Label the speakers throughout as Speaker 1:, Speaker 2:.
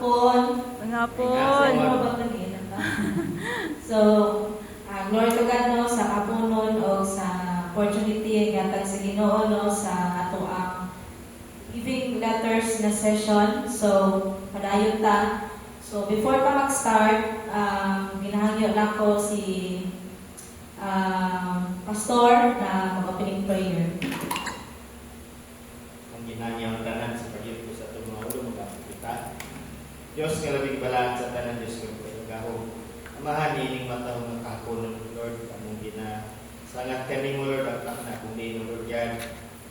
Speaker 1: hapon.
Speaker 2: Manghapon.
Speaker 1: So, glory to God no, sa kapunon o sa opportunity ang gatag sa Ginoo no, sa ato ang giving letters na session. So, padayon ta. So, before ta mag-start, ginahangyo na ko si pastor na mag-opening prayer.
Speaker 3: Ang ginanyang tanan sa pagiyot ko sa itong mga ulo, magkakita. Diyos, kalabing balaan sa tanan, Diyos ko po nagahong. Amahan, ining matahong ng kakunon, Lord, kamong sangat kami mo, Lord, ang takna kung di no, Lord, yan.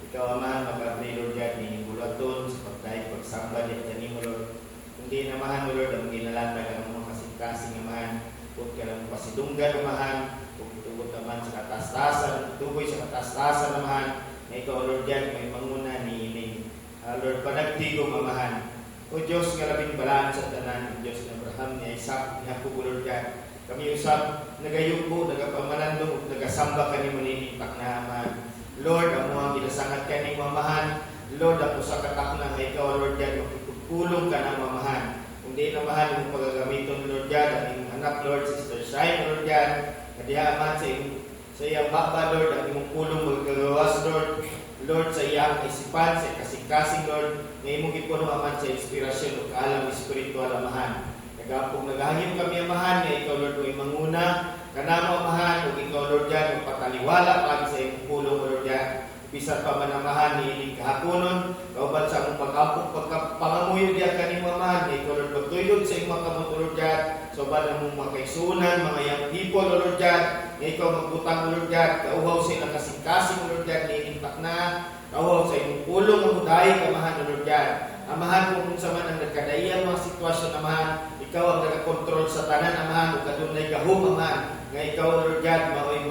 Speaker 3: Ikaw, Amahan, mag-abri, Lord, yan, ining bulaton, sa pagdahit, pagsamba, yan, kani mo, Lord. Kung di namahan mo, Lord, ang ginalatag, ang mga kasing-kasing, Amahan, kung ka lang pasidunggan, Amahan, kung tugot naman sa katastasan, tugoy sa katastasan, Amahan, na ikaw, Lord, yan, may manguna ni ining. Lord, panagtigong, Amahan. O Diyos, kalabing balaan sa tanan, o Diyos ni Abraham, ni Isaac, ni Jacob, Lord, yan. Kami usap, nagayupo, nagapamanandong, nagasamba ka ni maninintak na Amahan. Lord, ang mga ginasangat ka ni Mamahan. Lord, ako sa katakna na ikaw, Lord, yan, magpupulong ka ng Mamahan. Kung di na mahal mong pagagamiton, Lord, yan, ang iyong anak, Lord, Sister Shine, Lord, yan, kadihaman sa iyang baba, Lord, ang iyong pulong magagawas, Lord, Lord, sa iyang isipan, sa kasing-kasing, Lord, ngayon mong ipuno, Aman, sa inspirasyon o kaalam espiritual, Amahan. Nagapong naghangin kami, Amahan, na ikaw, Lord, ay manguna, kanamo, Amahan, o ikaw, Lord, yan, magpataliwala pagi sa iyong pulong, Lord, yan, bisan pa manamahan ni ining kahaponon, kauban sa among pag-ampok, pagkapangamuyo diya kanimo, Amahan, na ikaw, Lord, magtuyod sa iyong mga kamot, Lord, yan, so ba na mong makaisunan, mga young people, Lord, yan, na ikaw magbutang, Lord, yan, kauhaw sa ilang kasing-kasing, Lord, yan, ni ining takna, kauhaw sa iyong pulong, ang udahay, Amahan, Lord, yan, Amahan, kung sa man ang nagkadaiyang mga sitwasyon, Amahan, ikaw ang nagakontrol sa tanan, Amahan, o kadunay gahom, Amahan, nga ikaw, Lord, yan, mao'y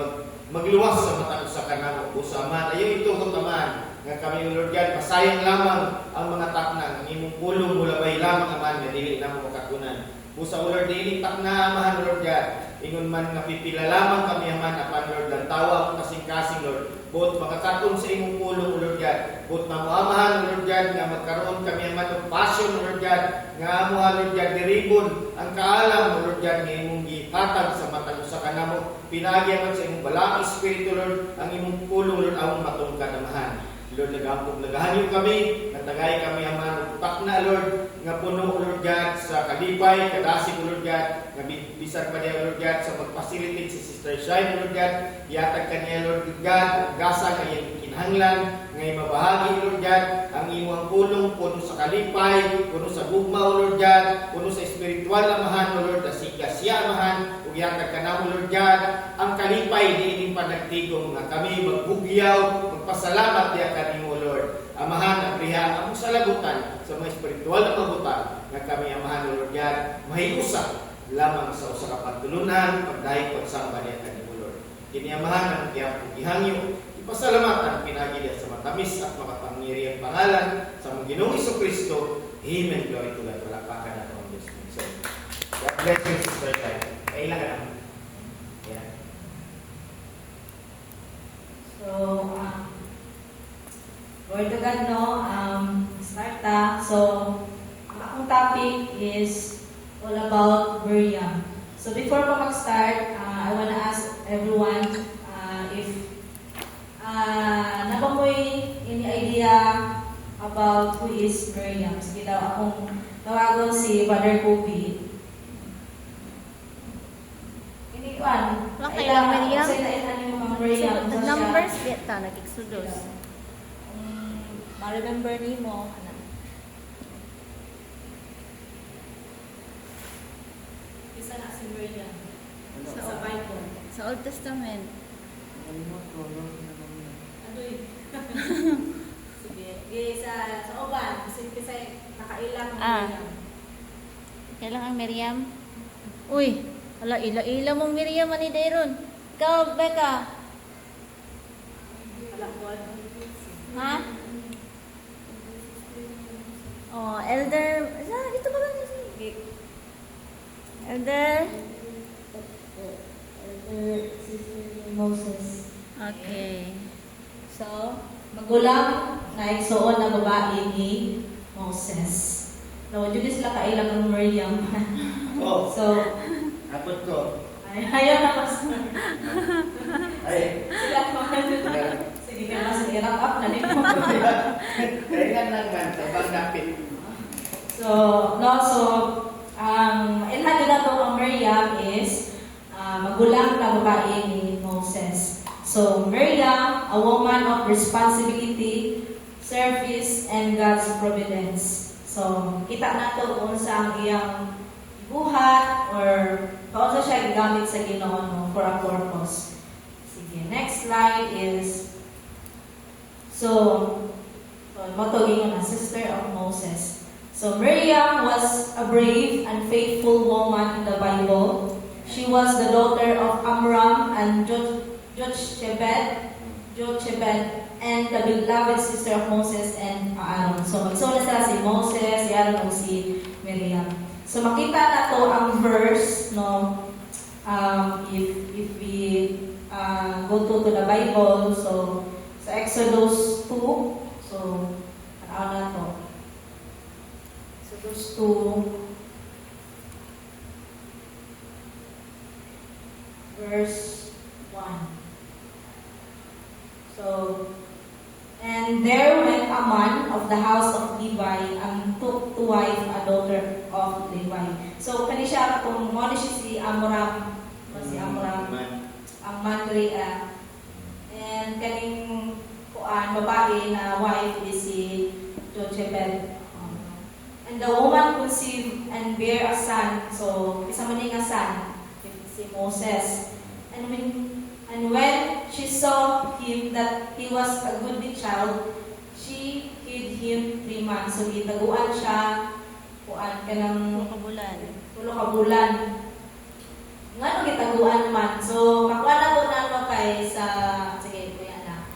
Speaker 3: magluwas sa mata sa kanamo, o sa Amahan, ayaw itugot, Amahan, nga kami, Lord, yan, masayang lamang ang mga takna, ang imong pulong mulabay lamang, Amahan, nga dili na mo makakunan. Busa, Lord, dili takna, Amahan, Lord, yan, ingon man napipila lamang kami, Amahan, apan, Lord, ang tawa mo kasing-kasing, Lord, buot makakatun sa imong pulong, Lord, yan, buot mamuamahan, Lord, yan, nga magkaroon kami, Amahan, ng passion, Lord, yan, nga amuha, Lord, yan, diribon, ang kaalam, Lord, yan, nga imong gihatag sa mata sa kanamo, pinagyaman sa imong balang espiritu, Lord, ang imong pulong, Lord, awang matungkad, Amahan. Lord, nagahanyo kami, natagay kami, Amahan, utak na, Lord, nga puno, Lord God, sa kalipay, kadasig, Lord God, nga bisan pa niya, Lord God, sa mag-facilitate si Sister Shine, Lord God, iatag ka niya, Lord God, gasa kanyang kinahanglan, ngay mabahagi, Lord God, ang imong pulong, puno sa kalipay, puno sa gugma, Lord God, puno sa espiritual, Amahan, Lord, na siya, Amahan, yatag ka na mo, Lord God, ang kalipay di ining panagtigong nga kami magbugyaw, magpasalamat diya kanimo, Lord. Amahan, apriha, among salabutan sa mga espiritual na mabutan nga kami, Amahan, Lord God, mahiusa lamang sa usa ka pagtulunan, pagdahig, pagsamba diya kanimo, Lord. Kini, Amahan, ang kiyang ihangyo, ipasalamatan, pinagi diya sa matamis at makapangyariang pangalan sa mga Ginoong Jesucristo. Amen. Glory to God. Palakpakan natin ang Diyos. So, God bless you, Sister Shine. Kailan ka naman? Yeah.
Speaker 1: So, Lord to God, no, start ta. So, ang akong topic is all about Miriam. So, before pa mag-start, I wanna ask everyone if nabamoy any idea about who is Miriam. Sige daw akong tawagon si Brother Kobe. Hindi ko
Speaker 2: Wala kailang Miriam?
Speaker 1: Sa ina yung mga Miriam.
Speaker 2: Numbers, beta, nag-exodus. Ma-remember ni mo, ano?
Speaker 1: Isa na si Miriam. Sa
Speaker 2: Sa
Speaker 1: Bible.
Speaker 2: Sa Old Testament.
Speaker 1: Adoy. Sige. Sa uban. Kasi nakailang Miriam.
Speaker 2: Kailangan Miriam? Uy, ala, ila-ila mong Miriam, ani Dayron. Ikaw, Becca.
Speaker 1: Alam ko.
Speaker 2: Ha? Oh, Elder. Ito ba lang si Elder?
Speaker 1: Moses.
Speaker 2: Okay.
Speaker 1: So, magulang na igsuon na babae ni Moses. No, dito sila kailang ng Miriam.
Speaker 3: Oh,
Speaker 1: So,
Speaker 3: abot ko.
Speaker 1: ayaw na mas.
Speaker 3: Ay,
Speaker 1: Sila sige ka mas i-wrap up na din mo.
Speaker 3: kaya lang man, sabang napit.
Speaker 1: So, ang ilhan na to ang Miriam is magulang na babae ni Moses. So, Miriam, a woman of responsibility, service, and God's providence. So, kita na to kung sa ang iyang buhat or kung sa siya gigamit sa Ginoo no, for a purpose. Sige, next slide is motoging na sister of Moses. So Miriam was a brave and faithful woman in the Bible. She was the daughter of Amram and Jochebed, and the beloved sister of Moses and Aaron. So magsula sila si Moses, si Aaron, o si Miriam. So makita na to ang verse, no, if we go to the Bible, so sa Exodus 2, so ano na to? Exodus 2, verse 1. So, and there went a man of the house of Levi and took to wife a daughter of Levi. So, kani siya kung mo siya si Amram, si Amram, ang Mandrea. And kaning babae na wife is si Jochebed. And the woman conceived and bare a son. So, isa man nga son, si Moses. And when she saw him that he was a goodly child, she hid him 3 months. So, itaguan siya, ka ng tulo ka bulan. Nga nung itaguan man. So, makuha na po na kay sa, sige, kuya na.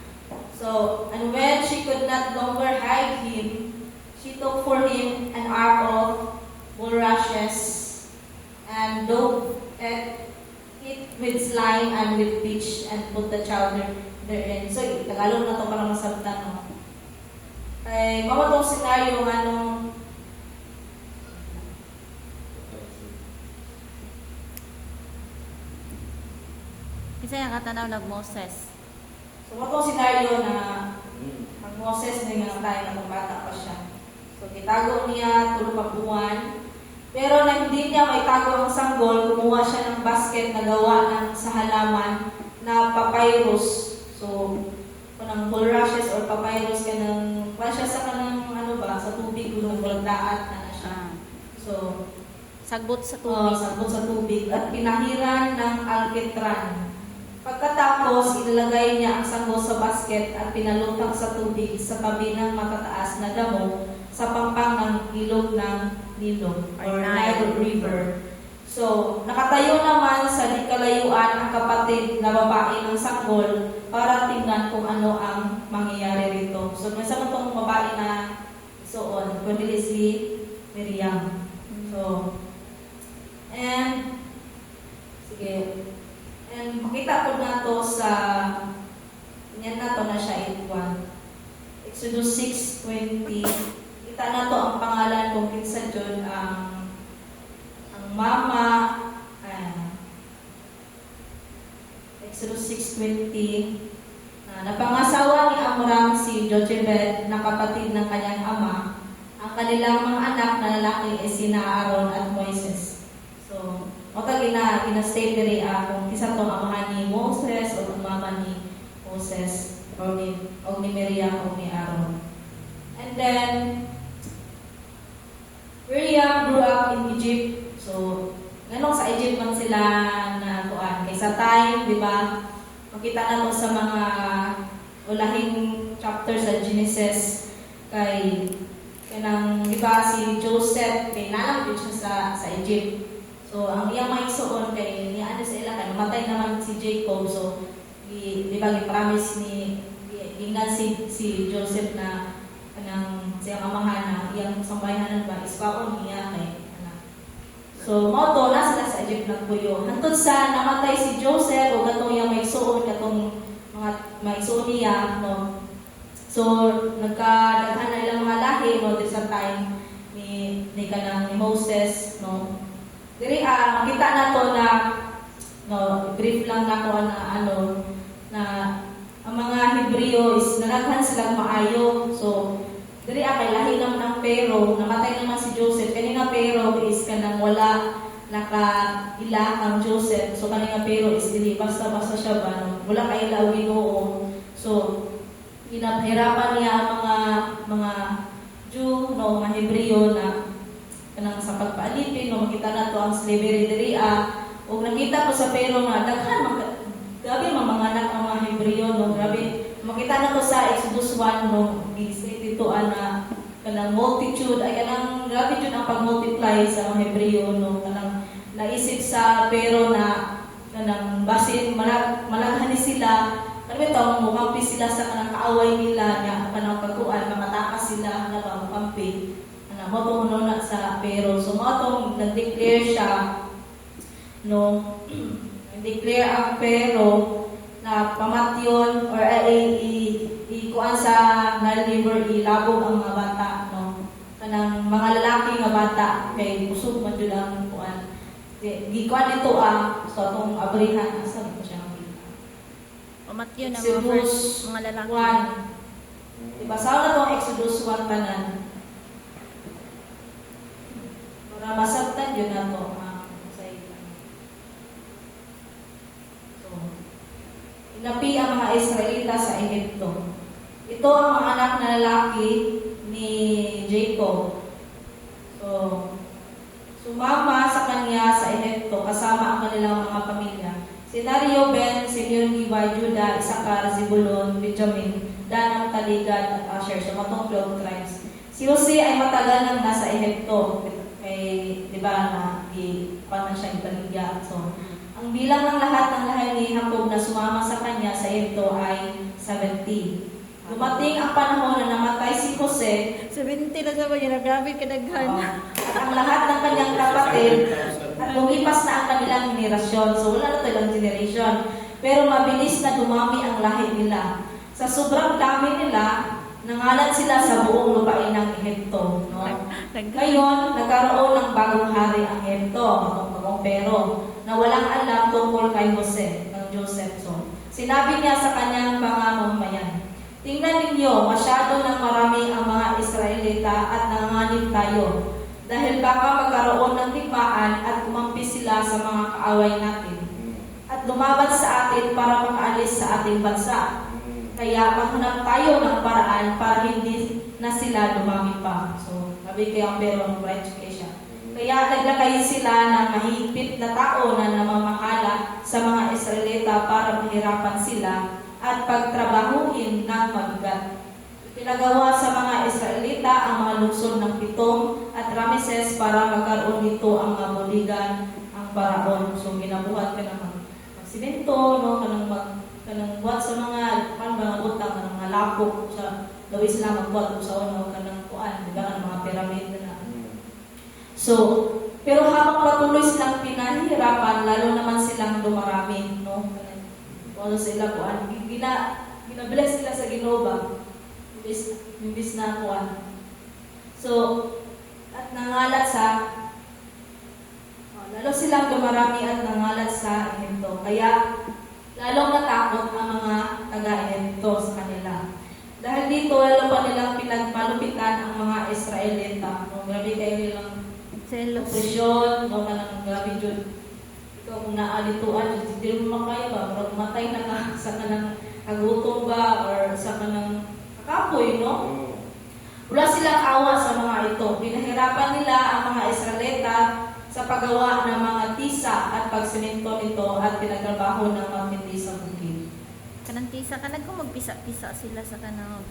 Speaker 1: So, and when she could not longer hide him, she took for him an ark of bulrushes and dove it with slime and with pitch and put the child therein. So, Tagalog na to para masabtan, no? Kaya, mga itong senaryo nga nung
Speaker 2: Isa yung katanaw nag Moses.
Speaker 1: so, mga itong senaryo na ang Moses na yung tayo na kung bata pa siya. So, kitago niya, tulo ka buwan. Pero na hindi niya may tago ang sanggol, kumuha siya ng basket na gawa ng sa halaman na papyrus. So, kung ng bulrushes or papyrus ka ng, wala siya sa kanang, sa tubig, kung nagdaat na siya. So,
Speaker 2: Sagbot sa tubig.
Speaker 1: sagbot sa tubig. At pinahiran ng alkitran. Pagkatapos, ilalagay niya ang sanggol sa basket at pinalutang sa tubig sa tabi ng matataas na damo sa pampang ng ilog ng Nilo or Nile River. So, nakatayo naman sa di kalayuan ang kapatid na babae ng sanggol para tingnan kung ano ang mangyayari rito. So, may sama itong babae na isuon, kundi si Miriam. So, and makita po na to sa yan na to na siya in 1. Exodus 6:20. Kita na to ang pangalan kung kinsa dyan ang mama. Exodus 6:20. Napangasawa ni Amram si Jochebed na kapatid ng kanyang ama. Ang kanilang mga anak na lalaki ay sina Aaron at Moises. So, ginastate diri kung isa tong amahan ni Moses o ang mama ni Moses o ni Miriam o ni Aaron. And then, Miriam grew up in Egypt. So, ganun sa Egypt man sila na kuan. Kaysa time, di ba? Makita na to sa mga ulahing chapter sa Genesis kay kanang di ba si Joseph kay nalang din siya sa Egypt. So, ang iyang maigsuon kay niya sa ila kay namatay naman si Jacob. So, di ba gi-promise ni ingnan si Joseph na kanang siyang amahan na iyang sambayanan ba ispaon niya kay anak. So, moto na sila sa Egypt nagpuyo. Hantod sa namatay si Joseph o katong iyang maigsuon katong mga maigsuon niya, no. So, nagkadaghan na ilang mga lahi no this time ni ni kanang ni Moses, no. Diri kita na to na no, brief lang na ko na na ang mga Hebreo is nanaghan silang maayo. So diri kay lahi naman ang Pero, namatay naman si Joseph. Kanina Pero is kanang wala naka-ila ang Joseph. So kanina Pero is dili basta-basta siya ba, no? Wala kay ila og Ginoo. So hinahirapan niya ang mga Jew, no, mga Hebreo na kanang sa pagpaalipin, no, makita na to ang slavery diri ug nakita ko sa Pero nga daghan grabe mamanganak ang mga Hebreo, no, grabe makita na to sa Exodus 1, no, dito na kanang multitude ay kanang grabe jud ang pag-multiply sa mga Hebreo, no, kanang naisip sa Pero na kanang basin malaghan ni sila. Ano ito, mumampi sila sa kanang kaaway nila niya, kanang pagkuan, mamatakas sila na ba, mumampi. Mo na sa Pero. So, mo itong nag-declare siya, no, nag-declare ang Pero na pamatyon or ikuan sa Nile ilabog ang mga bata, no. Kanang mga lalaki nga bata, kay busog man yun ang kuan. Gikuan ito so itong abrihan, asa ko siya ang
Speaker 2: Pamatyon ang mga
Speaker 1: Exodus
Speaker 2: first, mga lalaki.
Speaker 1: 1. Diba, sa na itong Exodus 1 tanan. Para masabtan yun na ito. So, inapi ang mga Israelita sa Egypto. Ito ang mga anak na lalaki ni Jacob. So, sumama sa kanya sa Egypto kasama ang kanilang mga pamilya. Sina Reuben, Simeon, Levi, Judah, Isakar, Zebulon, Benjamin, Dan, Taligad, at Asher. So, matong 12 tribes. Si Jose ay matagal nang nasa Egypto. Kay, di ba, paano siya ibaligya. So, ang bilang ng lahat ng lahi ni Jacob na sumama sa kanya sa Egypto ay 70. Dumating ang panahon na namatay si Jose.
Speaker 2: 70 na sa mga grabe kadaghan.
Speaker 1: At ang lahat ng kanyang kapatid at lumipas na ang kanilang henerasyon. So wala na talang generation. Pero mabilis na dumami ang lahi nila. Sa sobrang dami nila, nangalan sila sa buong lupain ng Egypto. No? Ngayon, nagkaroon ng bagong hari ang Egypto, ang Pero, na walang alam tungkol kay Jose, ng Joseph. So, sinabi niya sa kanyang mga mamayan, tingnan ninyo, masyado ng marami ang mga Israelita at nanganganib tayo. Dahil baka magkaroon ng digmaan at kumampi sila sa mga kaaway natin. At lumaban sa atin para makaalis sa ating bansa. Kaya maghanap tayo ng paraan para hindi na sila dumami pa. So, sabi kaya ang Pero ng right siya. Kaya naglagay sila ng mahigpit na tao na namamahala sa mga Israelita para mahirapan sila at pagtrabahuin ng mabigat. Pinagawa sa mga Israelita ang mga lungsod ng Pitom at Rameses para magkaroon nito ang mga buligan, ang paraon. So, ginabuhat ka ng magsimento, no? Kanang buhat sa mga utang, kanang mga lapok, sa gawin sila magbuhat sa ano, kanang kuan, di ba, kanang mga pyramid na. So, pero habang patuloy silang pinahihirapan, lalo naman silang dumarami, no? Ano sila kuan, ginabless sila sa Ginoo, imbis na kuan. So, at nangalat sa lalo silang dumarami at nangalat sa Egypto. Kaya lalong natakot ang mga taga-Egypto sa kanila. Dahil dito, lalo pa nilang pinagmalupitan ang mga Israelita. No, grabe kayo nilang opresyon, no, kanang grabe dyan. Ikaw kung naalituan, hindi mo makayo ba, pero matay na ka sa kanang kagutom ba, or sa kanang kakapoy, no? Wala silang awa sa mga ito. Pinahirapan nila ang mga Israelita sa paggawa ng mga tisa at pagsimento nito at pinagtrabaho ng mga hindi sa bukid.
Speaker 2: Kanang tisa, kanang kung magpisa-pisa sila sa kanang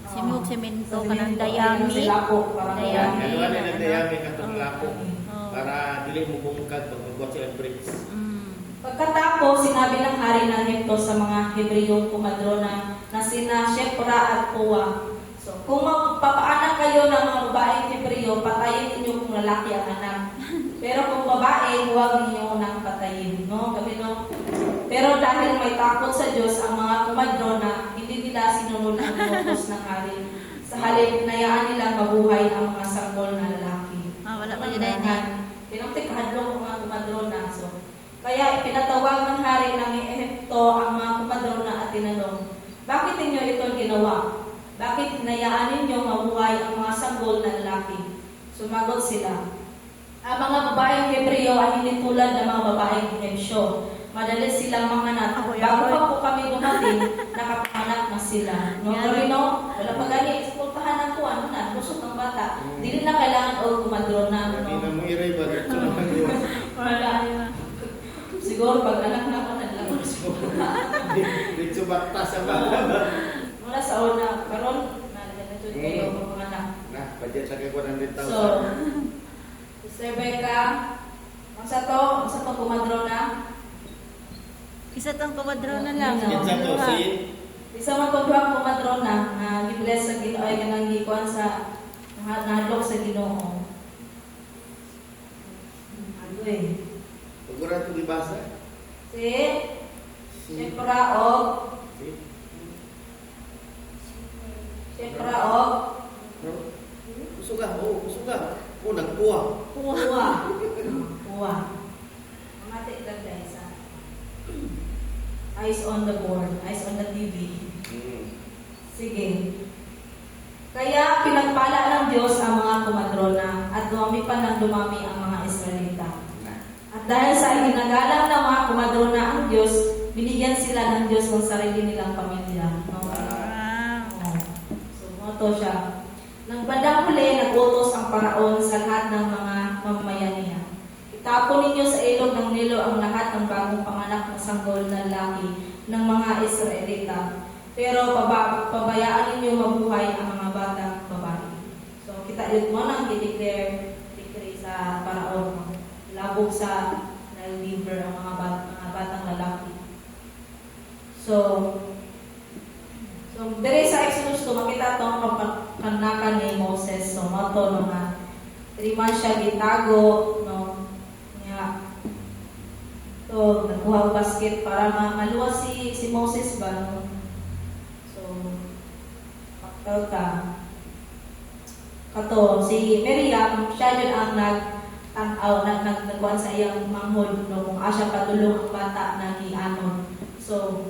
Speaker 2: semento, kanang dayami.
Speaker 3: Dayami. Kaluan na ng dayami katong lapo.
Speaker 2: Oh.
Speaker 3: Para dili mo bumungkag pag magbuhat sila ng bricks.
Speaker 1: Pagkatapos, sinabi ng hari ng Egypto sa mga Hebreyong kumadrona na sina Shepra at Puwa. So, kung magpapaanak kayo ng mga babaeng Hebreyo, patayin ninyo kung lalaki ang anak. Pero kung babae, huwag ninyo nang patayin. No? No? Pero dahil may takot sa Diyos ang mga kumadrona, hindi nila sinunod ang utos ng hari. Sa halip, nayaan nilang mabuhay ang mga sanggol na lalaki.
Speaker 2: Wala yun na.
Speaker 1: Pinamtik kahadlong ang mga kumadrona. So, kaya pinatawag ng hari ng Ehipto ang mga kumadrona at tinanong, bakit ninyo ito ginawa? Bakit hinayaan ninyo mabuhay ang mga sanggol na lalaki? Sumagot sila, ang mga babaeng Hebreo ay hindi tulad ng mga babaeng Hebsyo. Madali silang manganak. Bago pa po kami dumating, nakapanganak na sila. No, wala pa gani, ekspultahan ng kuwan, lusot ng bata. Hindi na kailangan o kumadrona.
Speaker 3: Hindi na mo iray ba? Ito na mag-iwas.
Speaker 1: Wala. Siguro pag anak na ako lang.
Speaker 3: Dito bakta sa bata ba?
Speaker 1: Mula sa una, karon nalagyan kayo mga anak.
Speaker 3: Nah, budget sa kaya 100,000.
Speaker 1: So, Sister Becca, ang sa to kumadrona.
Speaker 2: Isa tong kumadrona lang.
Speaker 3: Kinsa to, si
Speaker 1: Isa man pag ang kumadrona na gibless sa Ginoo ay kanang gikuan sa nahadlok sa Ginoo. Ano eh?
Speaker 3: Pagura ito libasa.
Speaker 1: Si Praog.
Speaker 3: Kusuga. Oh, nagpuwa.
Speaker 1: Puwa. Mamatik lang guys. Eyes on the board, eyes on the TV. Sige. Kaya pinagpala ng Diyos ang mga kumadrona at dumami pa ng dumami ang mga Israelita. At dahil sa iginagalang ng mga kumadrona ang Diyos, binigyan sila ng Diyos ng sarili nilang pamilya. No?
Speaker 2: Wow.
Speaker 1: So, moto siya. Nang bandang huli, nag-utos ang paraon sa lahat ng mga mamamayan niya. Itapon ninyo sa ilog ng Nilo ang lahat ng bagong panganak na sanggol na lalaki ng mga Israelita. Pero pabayaan ninyo mabuhay ang mga batang babae. So, kita yun mo nang i-declare sa paraon. Labog sa na-deliver ang mga batang lalaki. So, dere sa Exodus 2, makita itong kanakan ni Moses. So, mato naman. 3 months siya gitago, no? Nga. So, nagkuha ang basket para maluwa si Moses ba, no? So, paktal ka. Kato, si Miriam, siya yun ang nagkuhan sa iyang manghod, no? Kung asya patulong ang bata na ni Anon. So,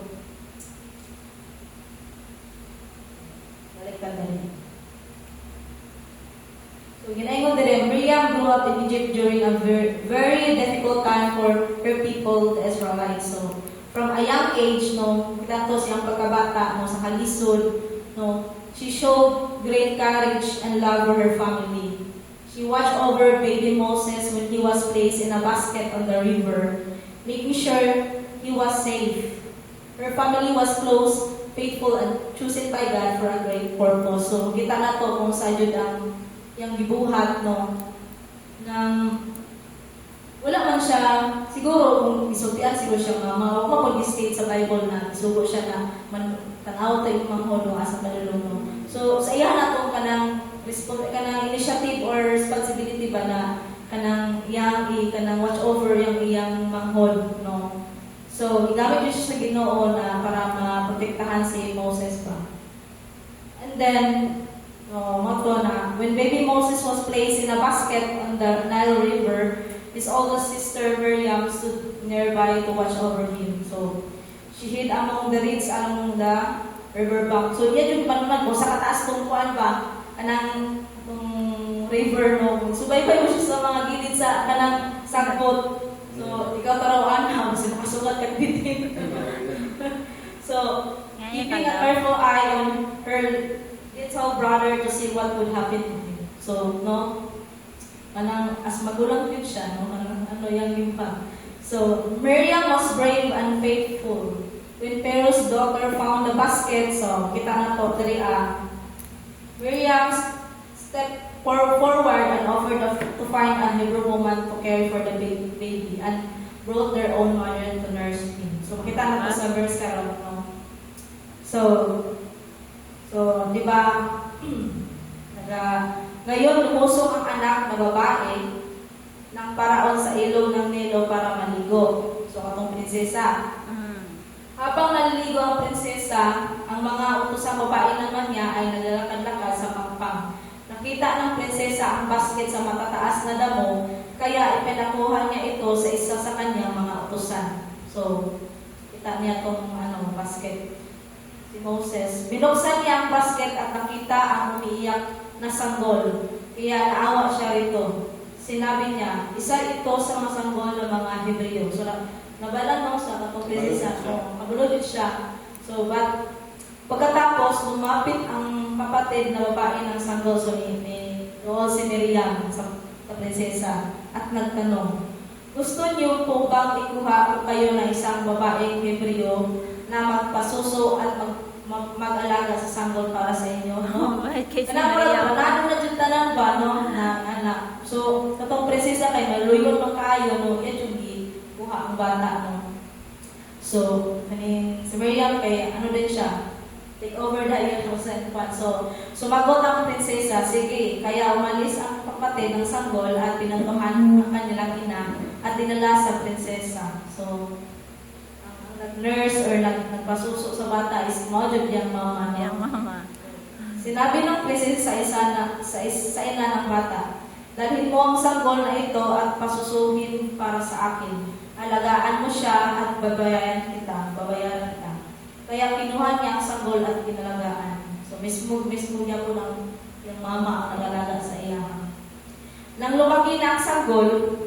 Speaker 1: So, ginaingon din, Miriam grew up in Egypt during a very difficult time for her people, the Israelites. So, from a young age, no, kita to siyang pagkabata, no, sa kalisod, no, she showed great courage and love for her family. She watched over baby Moses when he was placed in a basket on the river, making sure he was safe. Her family was close, faithful, and chosen by God for a great purpose. So, kita na to kung sa Diyod ang yung gibuhat, no, nang wala man siya, siguro kung isultian siguro siya mga mag-state sa Bible na isugo siya na tanaw tayo mga hono asa malulong, no. So, sa iya na itong kanang initiative or responsibility ba na kanang watch over yung iyang manghod, no. So, igamit yun siya sa Ginoo na para maprotektahan si Moses ba. And then, when baby Moses was placed in a basket on the Nile River, his oldest sister Miriam stood nearby to watch over him. So, she hid among the reeds along the riverbank. So, yan yung panunan ko sa kataas tong kuan ba, kanang river, no. Subaybay mo siya sa mga gilid sa kanang sagbot. So, ikaw tarawaan na, kasi nakasulat kag bitin. So, keeping a careful eye on her little brother to see what would happen to him. So, no, kanang as magulang yun siya, no, ano yung pa. So, Miriam was brave and faithful. When Pharaoh's daughter found the basket, so kita na to, Miriam stepped forward and offered to find a Hebrew woman to care for the baby and brought their own mother to nurse him. So, makita na to sa verse karon, no. So, di ba, ngayon lumusok ang anak na babae ng paraon sa ilog ng Nilo para maligo. So, katong prinsesa. Habang naliligo ang prinsesa, ang mga utosang babae naman niya ay naglalakad-lakad sa pangpang. nakita ng prinsesa ang basket sa matataas na damo, kaya ipinakuha niya ito sa isa sa kanyang mga utusan. So, kita niya itong basket. Si Moses, binuksan niya ang basket at nakita ang umiiyak na sanggol. Kaya naawa siya rito. Sinabi niya, isa ito sa mga sanggol ng mga Hebreo. So, nabalan mo sa katong prinsesa. So, kabulod siya. So, pagkatapos, lumapit ang kapatid na babae ng sanggol. So, doon si Miriam sa prinsesa at nagtanong, gusto niyo po bang ikuha ko kayo na isang babaeng Hebreo na magpasuso at mag-alaga sa sanggol para sa inyo, no?
Speaker 2: Bakit kay si
Speaker 1: Kanang
Speaker 2: Miriam?
Speaker 1: wala na dyan tanan ba, no? Na anak. So, katong prinsesa kay maluyon ng kayo, no? Yan yung kuha ang bata, no? So, si Miriam kay din siya? Take over the innocent one. So, sumagot ang prinsesa, sige, kaya umalis ang kapatid ng sanggol at pinantuhan ang kanilang ina at dinala sa prinsesa. So, ang nag-nurse or nagpasuso sa bata is module yung mama niya.
Speaker 2: Yang mama.
Speaker 1: Sinabi ng prinsesa sa ina ng bata, dalhin mo ang sanggol na ito at pasusuhin para sa akin. Alagaan mo siya at babayaran kita. Kaya kinuha niya ang sanggol at kinalagaan. So, mismo niya po ng yung mama ang nagalaga sa iya. Nang lumaki na ang sanggol,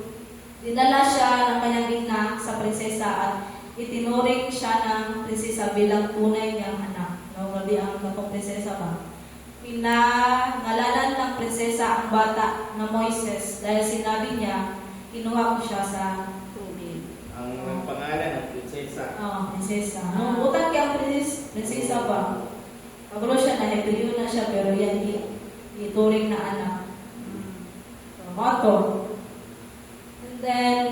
Speaker 1: dinala siya ng kanyang ina sa prinsesa at itinuring siya ng prinsesa bilang tunay niyang anak. Gabi ang katong prinsesa ba? Pinangalanan ng prinsesa ang bata na Moises dahil sinabi niya, kinuha ko siya sa tubig.
Speaker 3: Ang pangalan ng prinsesa.
Speaker 1: Prinsesa. Utang kaya ang prinsesa ba? Pagkulo siya na Hebreo na siya pero yan ituring na anak. So, mato. And then,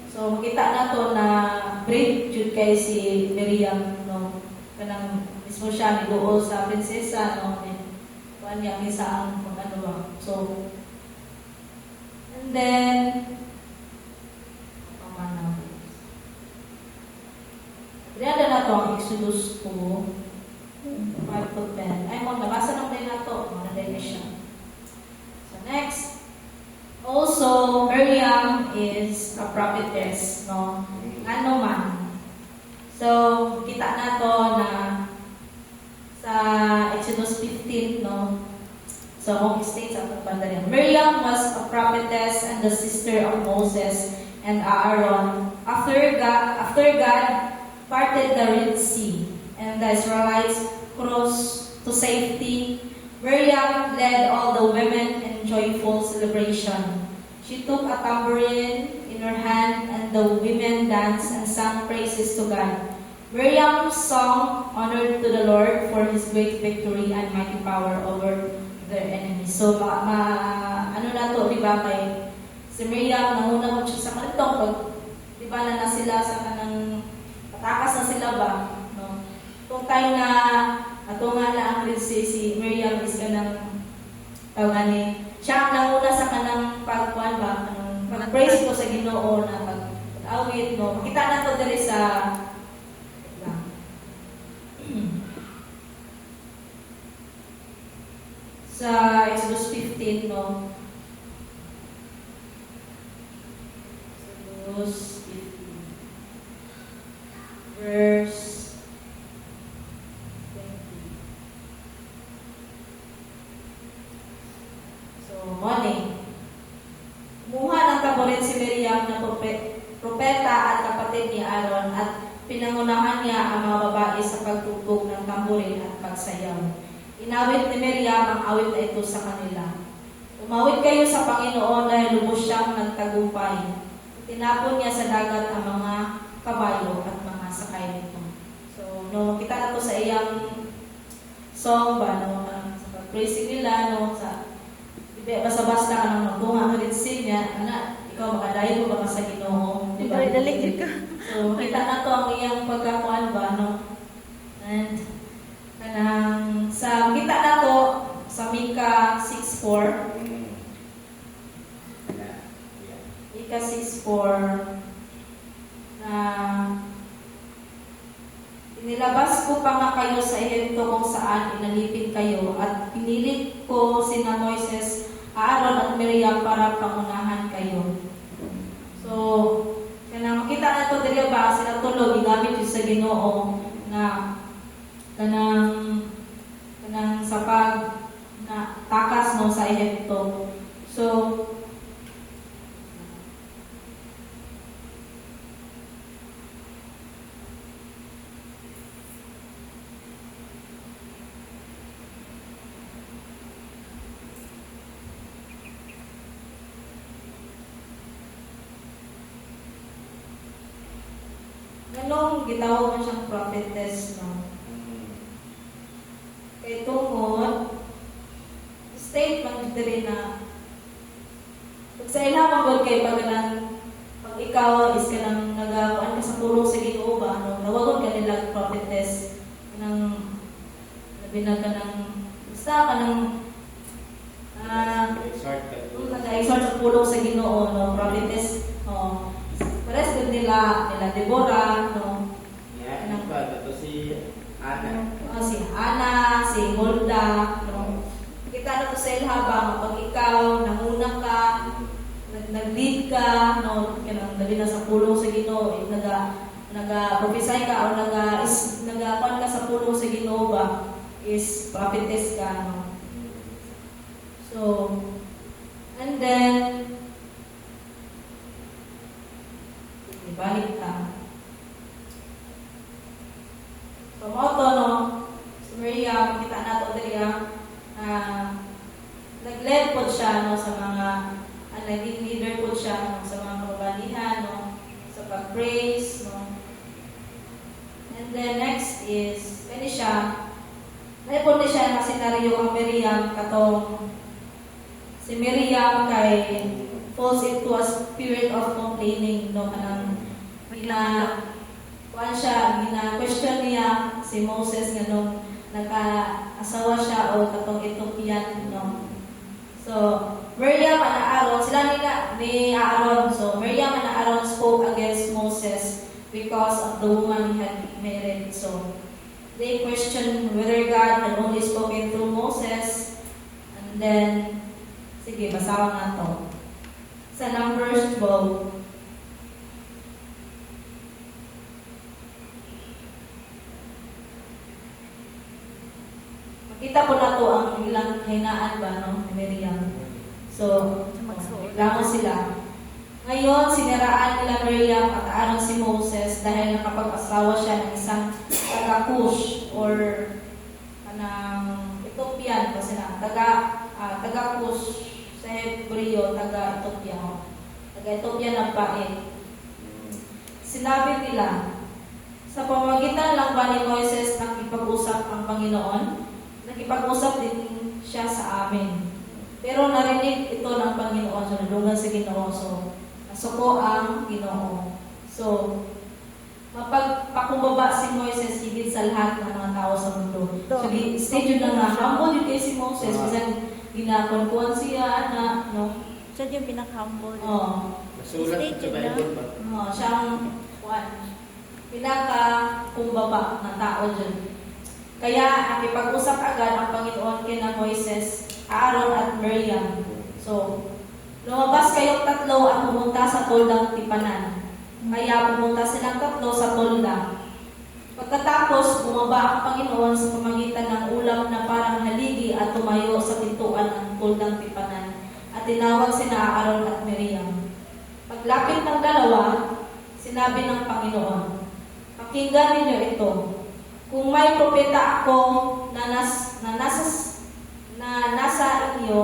Speaker 1: so makita na to na brave jud kay si Miriam, no? Kanang mismo siya niduol sa prinsesa, no? Kuan niya isa ang ba. So, and then, Riyada na to ang Exodus 2, 5 to 10. Ay, nabasa lang din na to. Mga siya. So, next. Also, Miriam is a prophetess, no? Ano man. So, kita na to na sa Exodus 15, no? So, kung states ang pagpanda Miriam was a prophetess and the sister of Moses and Aaron. After God parted the Red Sea, and the Israelites crossed to safety, Miriam led all the women in joyful celebration. She took a tambourine in her hand, and the women danced and sang praises to God. Miriam's song honored to the Lord for His great victory and mighty power over their enemies. So, ano na to, di ba, kay si Miriam, nanguna mo siya sa kanitong pag, di ba, na sila sa kanang takas na sila ba, no? Kung time na ato nga na ang si Miriam is kanang tawagani, siya ang nanguna sa kanang pagkuhan ba, pag-praise ko sa Ginoo na pag-awit, no? Makita na to dali sa sa Exodus 15, no? Exodus 15. Verse 20. So, morning. Kumuha ng tamborin si Miriam na propeta at kapatid ni Aaron at pinangunahan niya ang mga babae sa pagtugtog ng tamborin at pagsayaw. Inawit ni Miriam ang awit na ito sa kanila. Umawit kayo sa Panginoon dahil lubos siyang nagtagumpay. Tinapon niya sa dagat ang mga kabayo at mga sakay nito. So, no, kita na to sa iyang song ba, no, sa pag-praising nila, no, sa, basta-basta ka nang magtunga ka rin niya, anak, ikaw makadayo mo ba sa Ginoo? Diba?
Speaker 2: Dalig ka.
Speaker 1: So, kita na to ang iyang pagkakuan ba, no? And, kita na to sa Mika 6:4. Mika 6:4 na Inilabas ko pa nga kayo sa Ehipto kung saan inalipin kayo at pinilit ko sina Moises, Aaron at Miriam para pangunahan kayo. So, kanang makita na ito dili ba sila tulo ginamit yun sa Ginoo na kanang sa pag na takas no sa Ehipto. So, ganong gitawag man siyang prophetess, no? Kay tungod, statement diri na pag sa ilang mga kay pag ikaw is ka nang nagakuan ka sa pulong sa Ginoo ba, no? Nawagon ka nila prophetess nang labi na ka ng basta ka ng
Speaker 3: Exhort ka.
Speaker 1: nag-exhort sa pulong sa Ginoo, no? Prophetess, oh. Pares din nila Deborah, no?
Speaker 3: Yan, ano ba? Ito si Ana.
Speaker 1: Si Ana, si Hulda, no? Kita na to sa ilhabang pag ikaw namuna ka, nag-lead ka, no? Kanang labi na sa pulong sa Ginoo, naga-prophesy ka o nagakuan ka sa pulong sa Ginoo ba is prophetess ka, no? So, and then balik ka. So, moto, no? Si Maria, kita na ito dali, nag-led po siya, no, sa mga, naging leader po siya, no, sa mga kababalihan, no, sa pag-praise, no. And then, next is, pwede siya, naipon siya na senaryo ang Miriam, katong, si Miriam kay falls into a spirit of complaining, no, kanang question niya si Moses nga nung nagka-asawa siya o katong Ethiopian, no. So, Miriam and Aaron, sila ni Aaron. So, Miriam and Aaron spoke against Moses because of the woman he had married. So, they questioned whether God had only spoken through Moses. And then, sige, basawan nga to. Sa Numbers 12, kita po na to ang ilang hinaan ba, no, ni Miriam. So, reklamo sila. Ngayon, siniraan nila Miriam at Aaron si Moses dahil nakapag-asawa siya ng isang taga-Cush or kanang Ethiopian po sila. Taga-Cush sa Hebreo, taga-Ethiopian. Taga-Ethiopian ang bae. Sinabi nila, sa pamamagitan lang ba ni Moises nakipag-usap ang Panginoon? Nakipag-usap din siya sa amin. Pero narinig ito ng Panginoon, so nadungan sa Ginoo, so nasuko ang Ginoo. So, mapagpakumbaba si Moises higit sa lahat ng mga tao sa mundo. So, stage yun na nga, humble yun kay si Moses, bisan ginakonkuhan siya na, no?
Speaker 2: Siya yung pinaka-humble.
Speaker 3: Nasulat sa Bible ba?
Speaker 1: Siyang, pinaka-kumbaba na tao dyan. Kaya, nakipag-usap agad ang Panginoon kina Moises, Aaron at Miriam. So, lumabas kayong tatlo at pumunta sa tuldang Tipanan. Kaya pumunta silang tatlo sa tulda. Pagkatapos, bumaba ang Panginoon sa pamagitan ng ulam na parang haligi at tumayo sa pintuan ng tuldang Tipanan at tinawag sina Aaron at Miriam. Paglapit ng dalawa, sinabi ng Panginoon, "Pakinggan ninyo ito. Kung may propeta ako na nasa inyo,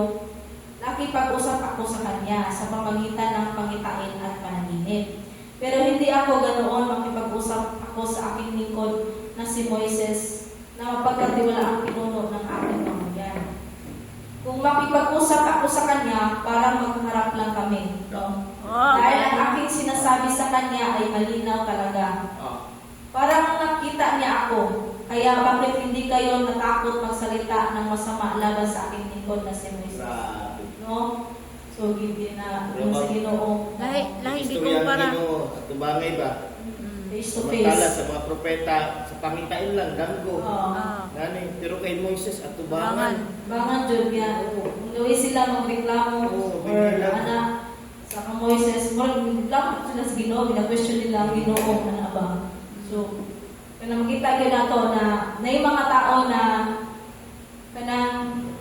Speaker 1: nakipag-usap ako sa kanya sa pamagitan ng pangitain at panaginip. Pero hindi ako ganoon makipag-usap ako sa aking lingkod na si Moises na mapagkatiwala ang pinuno ng aking pamilyan. Kung makipag-usap ako sa kanya, parang magharap lang kami. No? Dahil ang aking sinasabi sa kanya ay malinaw talaga. Parang nakita niya ako. Kaya bakit hindi kayo natakot magsalita ng masama laban sa aking lingkod na si Moises? No? So, hindi na yung sa Ginoo.
Speaker 2: Lahi di
Speaker 3: Gusto
Speaker 2: ko
Speaker 3: yung
Speaker 2: para.
Speaker 3: Ginoo at tubangay ba?
Speaker 1: Kaya face to
Speaker 3: Samantala
Speaker 1: face.
Speaker 3: sa mga propeta, sa pangitain lang, danggo.
Speaker 2: Ah.
Speaker 3: Nani, pero kay Moises at tubangan.
Speaker 1: Bangan jud nga. Kung luwi sila magreklamo
Speaker 3: Oo,
Speaker 1: or
Speaker 3: bigla.
Speaker 1: ana sa ka Moises, murag reklamo sila sa Ginoo, gina-question nila ang Ginoo ana ba. So, kana makita gyud nato na nay mga tao na kanang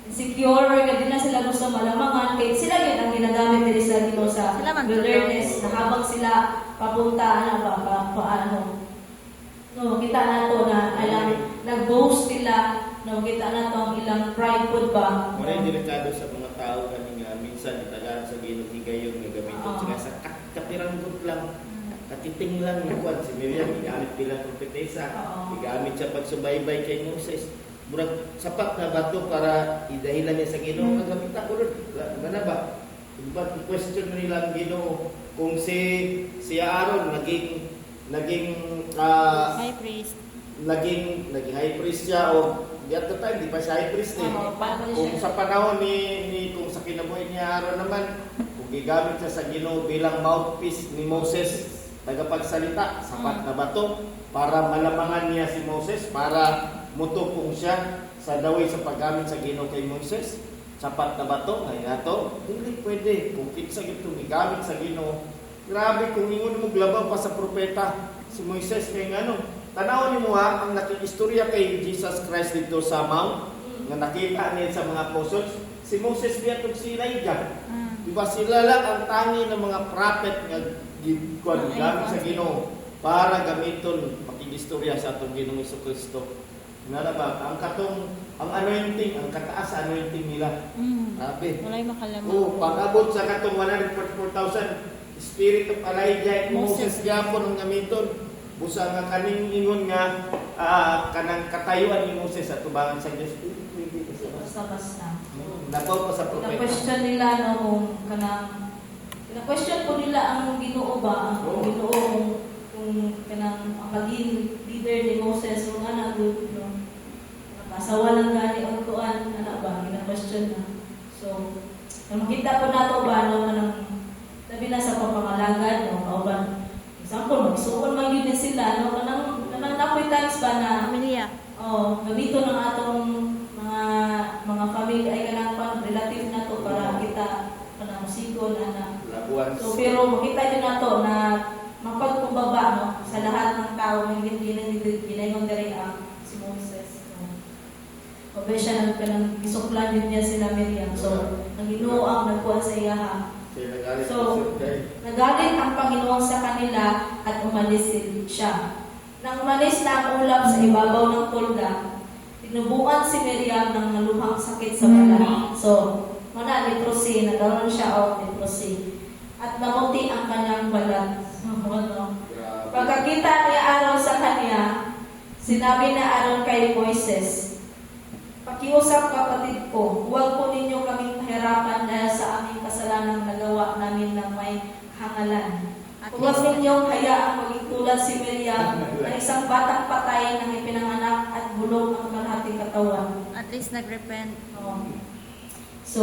Speaker 1: insecure or di na sila gusto malamangan kay sila gyud ang ginagamit diri sa Ginoo sa
Speaker 2: Sila man
Speaker 1: wilderness na habang sila papunta ano ba paano. No, kita nato na alam nag-boast sila, no, kita nato ang ilang pride pod ba.
Speaker 3: Muna yung delikado sa mga tao kani nga minsan itagaan sa Ginoo higayon nga gamiton
Speaker 1: Oo.
Speaker 3: sila sa katiranggot lang. Katiting lang yung kwan, si Miriam, igamit bilang propetesa,
Speaker 1: Oo.
Speaker 3: igamit siya pagsubaybay kay Moses. Murag sapat na bato para idahilan niya sa Ginoo, magamit ako rin. Gana ba? Diba, question nila ang Ginoo kung si Aaron naging
Speaker 2: High priest.
Speaker 3: naging high priest siya o at the time di pa siya high priest eh.
Speaker 1: Oo, paano
Speaker 3: Kung
Speaker 1: siya?
Speaker 3: sa panahon ni kung sa kinabuhi ni Aaron naman, kung gigamit siya sa Ginoo bilang mouthpiece ni Moses, tagapagsalita, sapat na ba to para malamangan niya si Moses, para mutupong siya sa daway sa paggamit sa Ginoo kay Moses? Sapat na ba to? Ngayon na to? Hindi pwede. Kung kinsa gito gigamit sa Ginoo, grabe kung ingon mo glabaw pa sa propeta si Moises kay ngano. Tanaw ni mo ha, ang nakikistorya kay Jesus Christ dito sa Mount, nga nakita niya sa mga apostles, si Moses biya si Elijah. Diba sila lang ang tangi ng mga prophet nga gamit sa Ginoo para gamiton makikistorya sa atong Ginoong Jesucristo. Nga ba, ang anointing, ang kataas sa anointing nila. Grabe.
Speaker 2: Walay makalamang.
Speaker 3: Oo, pag-abot sa katong 144,000, Spirit of Elijah at Moses gyapon ang gamiton. Busa nga kaning ingon nga kanang katayuan ni Moses at tubangan sa Dios.
Speaker 1: Basta-basta.
Speaker 3: Napaw pa sa propeta.
Speaker 1: Na-question nila no kung kanang na-question po nila ang Ginoo ba, ang
Speaker 3: Oo.
Speaker 1: Ginoo kung kanang ang maging leader ni Moses kung ana gud no. Nakasawa lang gani ang kuan ana ba, na-question na. So, nang makita po nato ba no kanang labi na sa pagpangalagan no, kauban example, magsuon man yun sila, no? Kanang napoy times ba na,
Speaker 2: Pamilya.
Speaker 1: gabito ng atong mga family ay kanang pan relative na to para kita kanang musiko na.
Speaker 3: Labuan.
Speaker 1: So, pero makita din na to na mapagkumbaba, no? Sa lahat ng tao, hindi ginayon diri ang si Moses. No? Pabay siya ng kanang gisuklan din niya sila Miriam. So, ang Ginoo ang nagkuha sa iya ha. So, nagalit ang Panginoon sa kanila at umalis siya. Nang umalis na ang ulap sa ibabaw ng tulda, tinubuan si Miriam ng maluhang sakit sa balat. So, muna leprosy, nagkaroon siya of leprosy. At namuti ang kanyang balat. Pagkakita ni Aaron sa kanya, sinabi na Aaron kay Moises, "Pakiusap kapatid ko, huwag po ninyo kaming pahirapan dahil sa aming kasalanang nagawa namin ng may hangalan.
Speaker 2: At
Speaker 1: Huwag
Speaker 2: least,
Speaker 1: ninyong hayaang maging tulad si Miriam na isang batang patay nang ipinanganak at bulog ang kalahating katawan."
Speaker 2: at least nag-repent.
Speaker 1: So,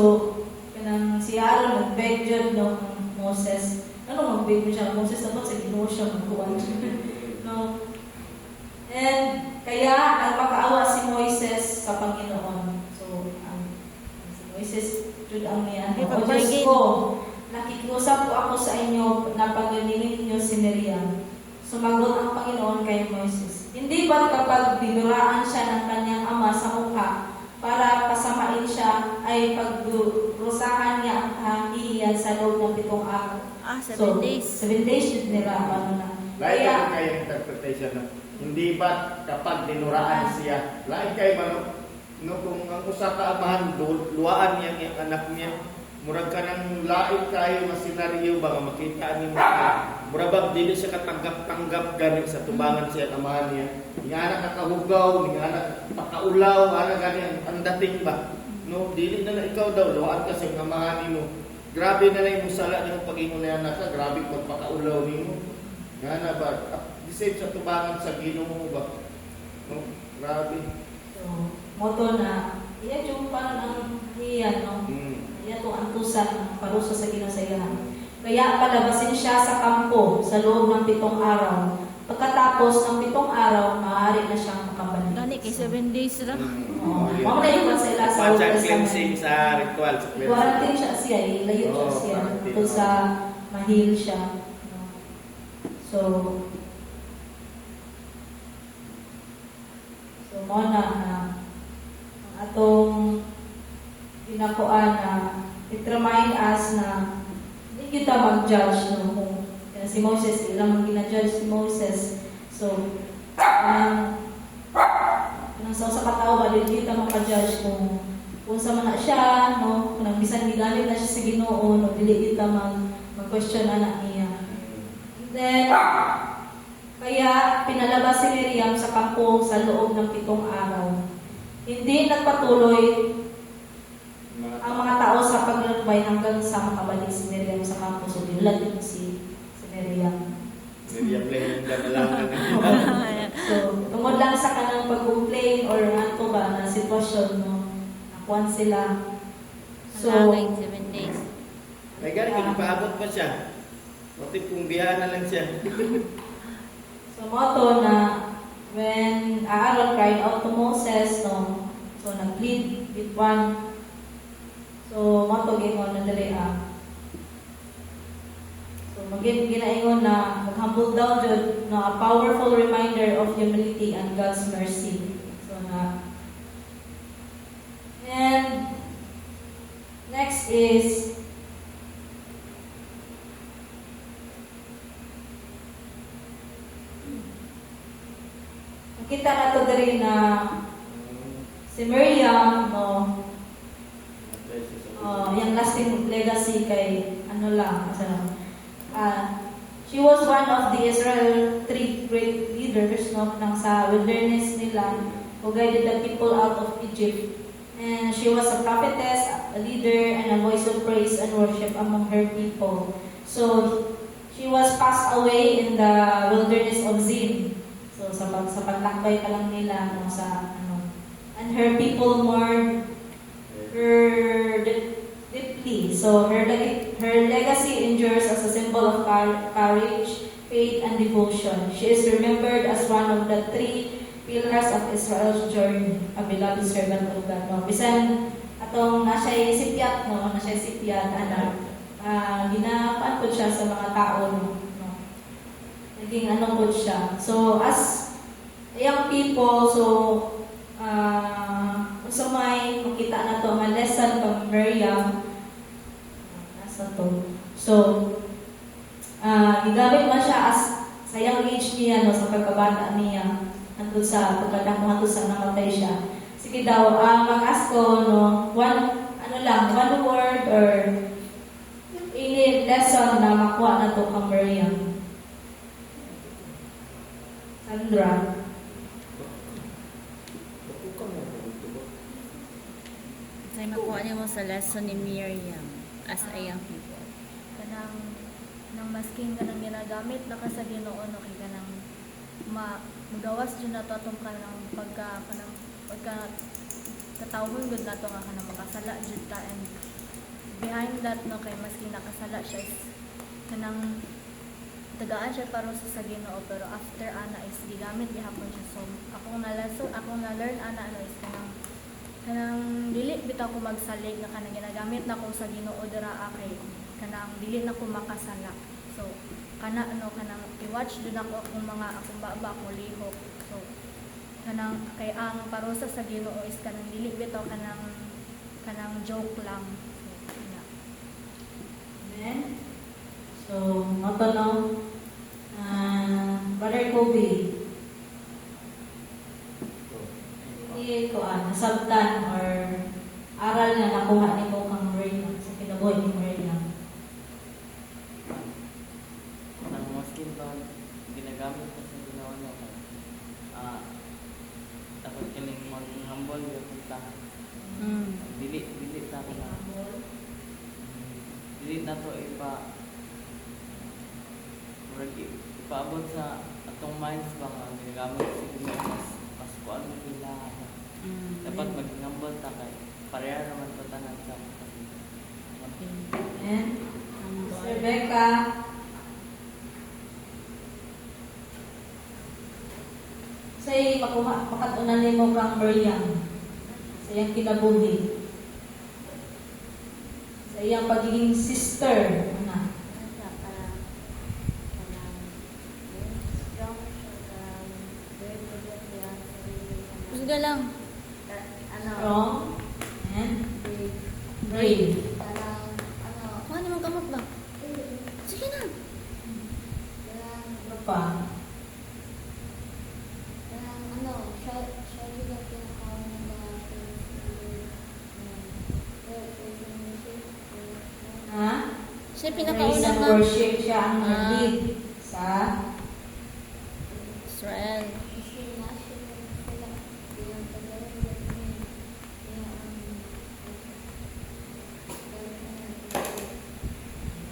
Speaker 1: kanang si Aaron nag-beg Diyon no Moses. Ano mag-beg mo siya? Moses dapat sa Ginoo siya magkuhan. No. And kaya nagpakaawa si Moises sa Panginoon. So, si Moises jud ang niya.
Speaker 2: Okay,
Speaker 1: O Diyos ko, nakikiusap ko ako sa inyo na pagalingin ninyo si Miriam. Sumagot ang Panginoon kay Moises, "Hindi ba kapag binuraan siya ng kanyang ama sa mukha para pasamain siya ay pagdurusahan niya ang kahihiyan sa loob ng 7 araw?"
Speaker 2: 7 days.
Speaker 1: 7 days yun nila. Ano na.
Speaker 3: Lain
Speaker 1: Kaya,
Speaker 3: kayo interpretation na hindi ba kapag dinuraan siya, lain kayo ba no kung ang usa ka amahan luwaan niya ang anak niya, murag ka ng lain kayo na senaryo ba nga makita ni mo murag ba dili siya katanggap-tanggap gani sa tubangan siya ang amahan niya, nga anak nakahugaw, nga anak pakaulaw, ana gani ang dating ba no dili na ikaw daw luwaan ka sa amahan nimo. Grabe na lang yung sala niyo pag-ingon na anak ka, grabe pagpakaulaw nimo. Nga na ba? The same sa tubangan sa Ginoo ba? No? Grabe.
Speaker 1: so, moto na, iya yung parang ang iyan, no? Iya to antusan, ang parusa sa ginasagahan. Kaya palabasin siya sa kampo sa loob ng 7 araw. pagkatapos ng 7 araw, maaari na siyang makabalik.
Speaker 2: Gani kay 7 days ra.
Speaker 1: Oo. Mao na yung sila sa Old
Speaker 3: Pansang
Speaker 1: Testament.
Speaker 3: cleansing sa ritual. Sa cleansing.
Speaker 1: Quarantine siya siya, ilayo siya
Speaker 3: Oo,
Speaker 1: siya.
Speaker 3: quarantine.
Speaker 1: Ito sa mahil siya. So, mo na ang atong pinakuan na it remind us na hindi kita mag-judge no kung si Moses ilang mang gina-judge si Moses. So, sa katao ba din kita maka-judge kung sa man na siya no kung bisan gigamit na siya sa Ginoo no dili kita mag-question ana niya. Then kaya pinalabas si Miriam sa kampo sa loob ng 7 araw. Hindi nagpatuloy ang mga tao sa paglalakbay hanggang sa makabalik si Miriam sa kampo. So, dinulad din si Miriam.
Speaker 3: Miriam lang yung dalalangan.
Speaker 1: So, tungkol lang sa kanang pag-complain or ano ba na sitwasyon, no? Nakuhan sila. So,
Speaker 2: Ang 7 days.
Speaker 3: May gano'n, paabot pa siya. Pati kung biyahan na lang siya.
Speaker 1: so moto na when Aaron cried out to Moses, no? So, nag-plead with one. So, moto gingon na dali So, ginaingon na mag-humble down jud no, a powerful reminder of humility and God's mercy. So, and next is nakita na to diri na si Miriam, no, yung lasting legacy kay ano lang, she was one of the Israel 3 great leaders no, nang sa wilderness nila who guided the people out of Egypt. And she was a prophetess, a leader, and a voice of praise and worship among her people. So, she was passed away in the wilderness of Zin. So, sa paglakbay pa lang nila, no, sa, and her people mourned her deeply. So, her legacy endures as a symbol of courage, faith, and devotion. She is remembered as one of the 3 pillars of Israel's journey, a beloved servant of God. No? Bisan atong nasa'y sipyat, ginapaan po siya sa mga tao. No? Naging ano po siya. So, as young people, so, so may makita na to, mga lesson from Miriam. Nasa to. So, gigamit man siya as sa young age niya, no, sa pagkabata niya. Nandun sa pagkadang mga sa namatay siya. Sige daw, mag-ask ko, no, one word or any lesson na makuha na to kang Miriam. Sandra.
Speaker 2: Say makuha niyo mo sa lesson ni Miriam as a young people.
Speaker 4: Kanang nang masking kanang ginagamit na ka sa Ginoo no kay kanang mugawas jud nato atong kanang pagka katawon gud nato nga kanang makasala jud ta, and behind that no kay masking nakasala siya is kanang tagaan siya paros sa Ginoo, pero after ana is gigamit gihapon siya. So akong na-learn ana is kanang dili bitaw ko magsalig nga kanang ginagamit na ko sa Ginoo dira kay kanang dili na ko makasala. So kanang i-watch din ako akong baba akong lihok. So kanang kay ang parusa sa Ginoo is kanang dili bitaw kanang joke lang. So yeah.
Speaker 1: Amen. So, moto no, Brother Kobe. Hindi ko nasabtan or aral na nakuha ni mo kang Miriam sa kinabuhi ni Miriam.
Speaker 5: Nang maskin ba ginagamit ko sa ginawa niya ko, dapat kining mag-humble yung punta. Dili na ako na. Dili na to ipaabot sa atong minds ba nga ginagamit sa ginawa mas kuan mo nila. Dapat mag-humble ta kay pareha naman to tanan sa
Speaker 1: Amen. Sir Becca. Unsay makuha makatunan nimo kang Miriam sa iyang kinabuhi? Sa iyang pagiging sister, ana.
Speaker 2: Kusga lang.
Speaker 1: Strong and brave.
Speaker 2: Kuha naman kamot ba? Sige na.
Speaker 1: Ano pa? Ha?
Speaker 2: Siya
Speaker 1: Praise
Speaker 2: pinakauna
Speaker 1: and
Speaker 2: ka.
Speaker 1: worship siya ang
Speaker 2: Ah.
Speaker 1: nag-lead sa
Speaker 2: Israel.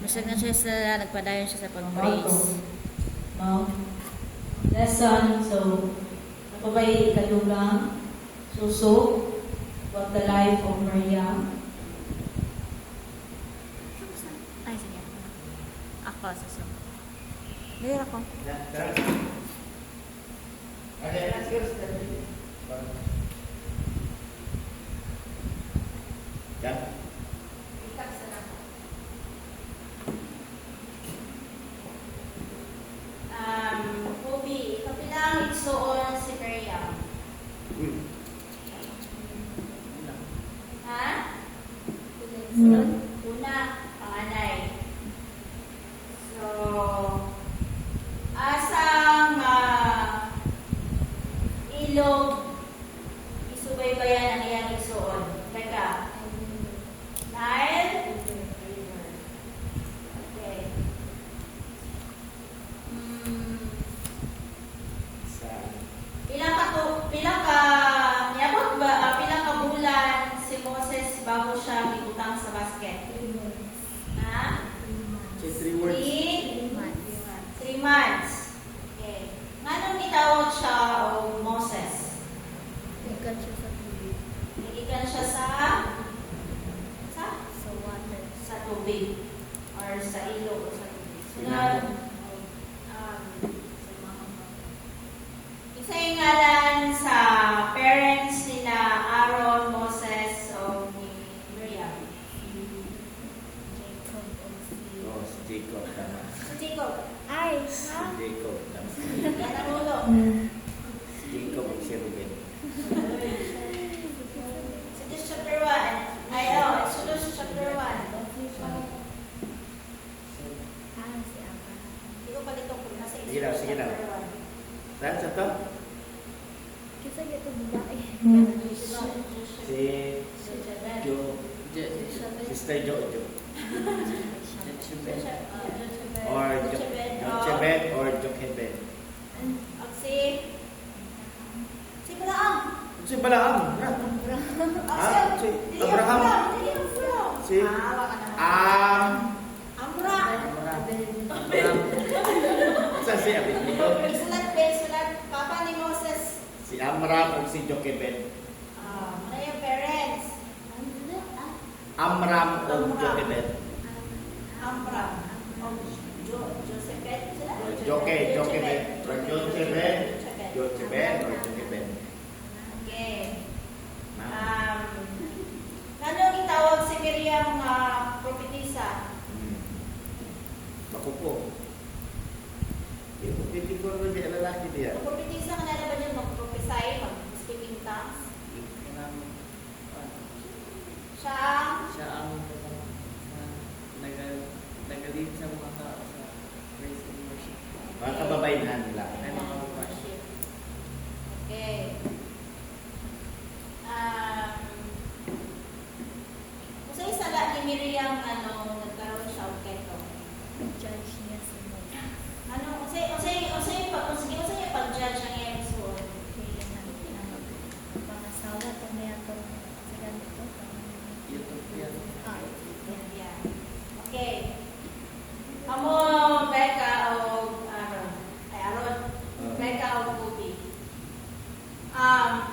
Speaker 2: Masag na siya sa nagpadayon siya sa pag-praise.
Speaker 1: no? Lesson. So, ano ba yung ikadulang? Suso. About the life of Miriam.
Speaker 2: Ay, sige. Ako, susunod. Dahil ako.
Speaker 3: Yan.
Speaker 2: Kobe, kapilang igsuon si Miriam. Ha? Una, panganay. So, asang ilog isubaybayan ang iyang igsuon. Teka. Nile? Okay. Pila ka niabot ba pila ka bulan si Moses bago siya gibutang sa basket? Ha?
Speaker 3: 3 words.
Speaker 2: 3 months. Okay. Nganong gitawag siya og Moses? Nagikan siya sa sa tubig or sa ilog o sa tubig. Sunod, isa yung ngalan sa parents nila Aaron, Moses, o ni Miriam.
Speaker 3: Oh, si Jacob tama.
Speaker 2: Si Jacob. Ay,
Speaker 3: Si Jacob tama.
Speaker 2: yan ang ulo.
Speaker 3: Si Jacob at si Ruben.
Speaker 2: Exodus chapter 1. Ay, Exodus chapter 1. Hindi ko pa dito kung nasa
Speaker 3: Sige daw, sige daw.
Speaker 2: chapter 1.
Speaker 3: Saan sa to? Si Jo. Sister Jojo. Or Jochebed or Jochebed.
Speaker 2: Si Balaam.
Speaker 3: Si Balaam. Ah, si Abraham. Si Sa si Abednego.
Speaker 2: Sulat, papa ni Moses.
Speaker 3: Si Amram o si Jochebed.
Speaker 2: Ano yung parents?
Speaker 3: Amram o Jochebed.
Speaker 2: Amram. Joseph sila?
Speaker 3: Jochebed. Or Jochebed. Jochebed or Jochebed.
Speaker 2: Okay.
Speaker 3: Ma'am.
Speaker 2: Ano itawag si Miriam nga propetisa?
Speaker 3: Baku po. Pwede ko rin yung lalaki diya.
Speaker 2: Ang propetisa ka na ba dyan mag-prophesy, mag-speaking tongues? Siya ang
Speaker 5: Siya ang nagalit sa mga tao sa praise and worship.
Speaker 3: Mga kababayan nila.
Speaker 5: Ay, mga babae.
Speaker 2: Okay. Kung sa isala ni Miriam, nagkaroon siya o keto.
Speaker 4: Judge niya si Moses.
Speaker 2: Sige, pag-judge ang iyong suon.
Speaker 4: Pangasawa to niya to sa ganito.
Speaker 5: YouTube yan.
Speaker 2: Yeah. Okay. Amo, Becca o Aaron. Becca o Kobe.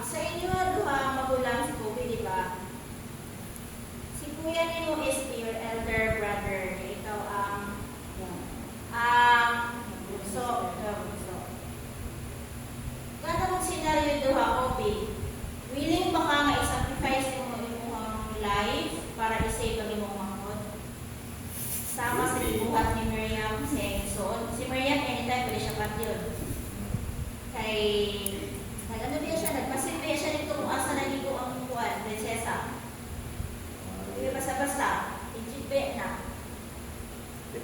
Speaker 2: Sa inyo, duha magulang si Kobe, di ba? Si kuya nimo is your elder brother. Ikaw ang nag-ano din siya, nagpasilbi siya dito kung asa na dito ang kuwan, prinsesa. Hindi basta-basta, ijibe na.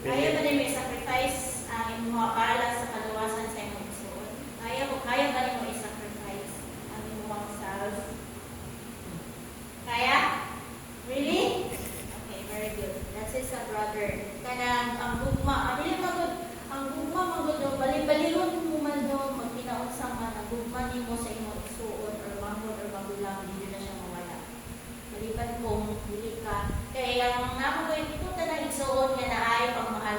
Speaker 2: Kaya ba din may sacrifice ang imuha para sa kaluwasan sa imong igsoon? Kaya ba din mo i-sacrifice ang imuhang self? Kaya? Really? Okay, very good. That's it sa brother. Kanang ang gugma, ang gugma magod do bali-balihon mo man do magpinaunsa man ang gugma nimo sa imong igsoon or manghod or magulang hindi na siya mawala. Maliban kung dili ka kay ang namo ko ikutan ng igsoon nga naay pagmahal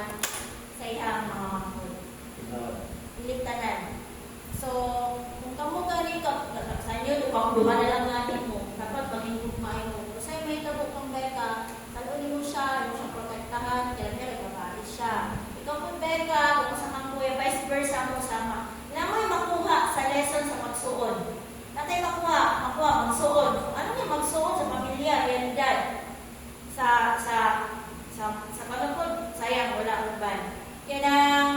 Speaker 2: sa iyang mga manghod. Dili tanan. So, kung kamo gani ka sa inyo do kung duha na lang natin mo dapat maging gugma mo. Kasi may tabo kang beka, saluin mo siya protektahan, kaya babae siya. Ikaw kung beka, kung sa kang kuya, vice versa mo sama. Alam mo yung makuha sa lesson sa magsuon. Natay makuha, magsuon. Ano yung magsuon sa pamilya, realidad? Sa panapod, sayang, wala uban. Kaya nang,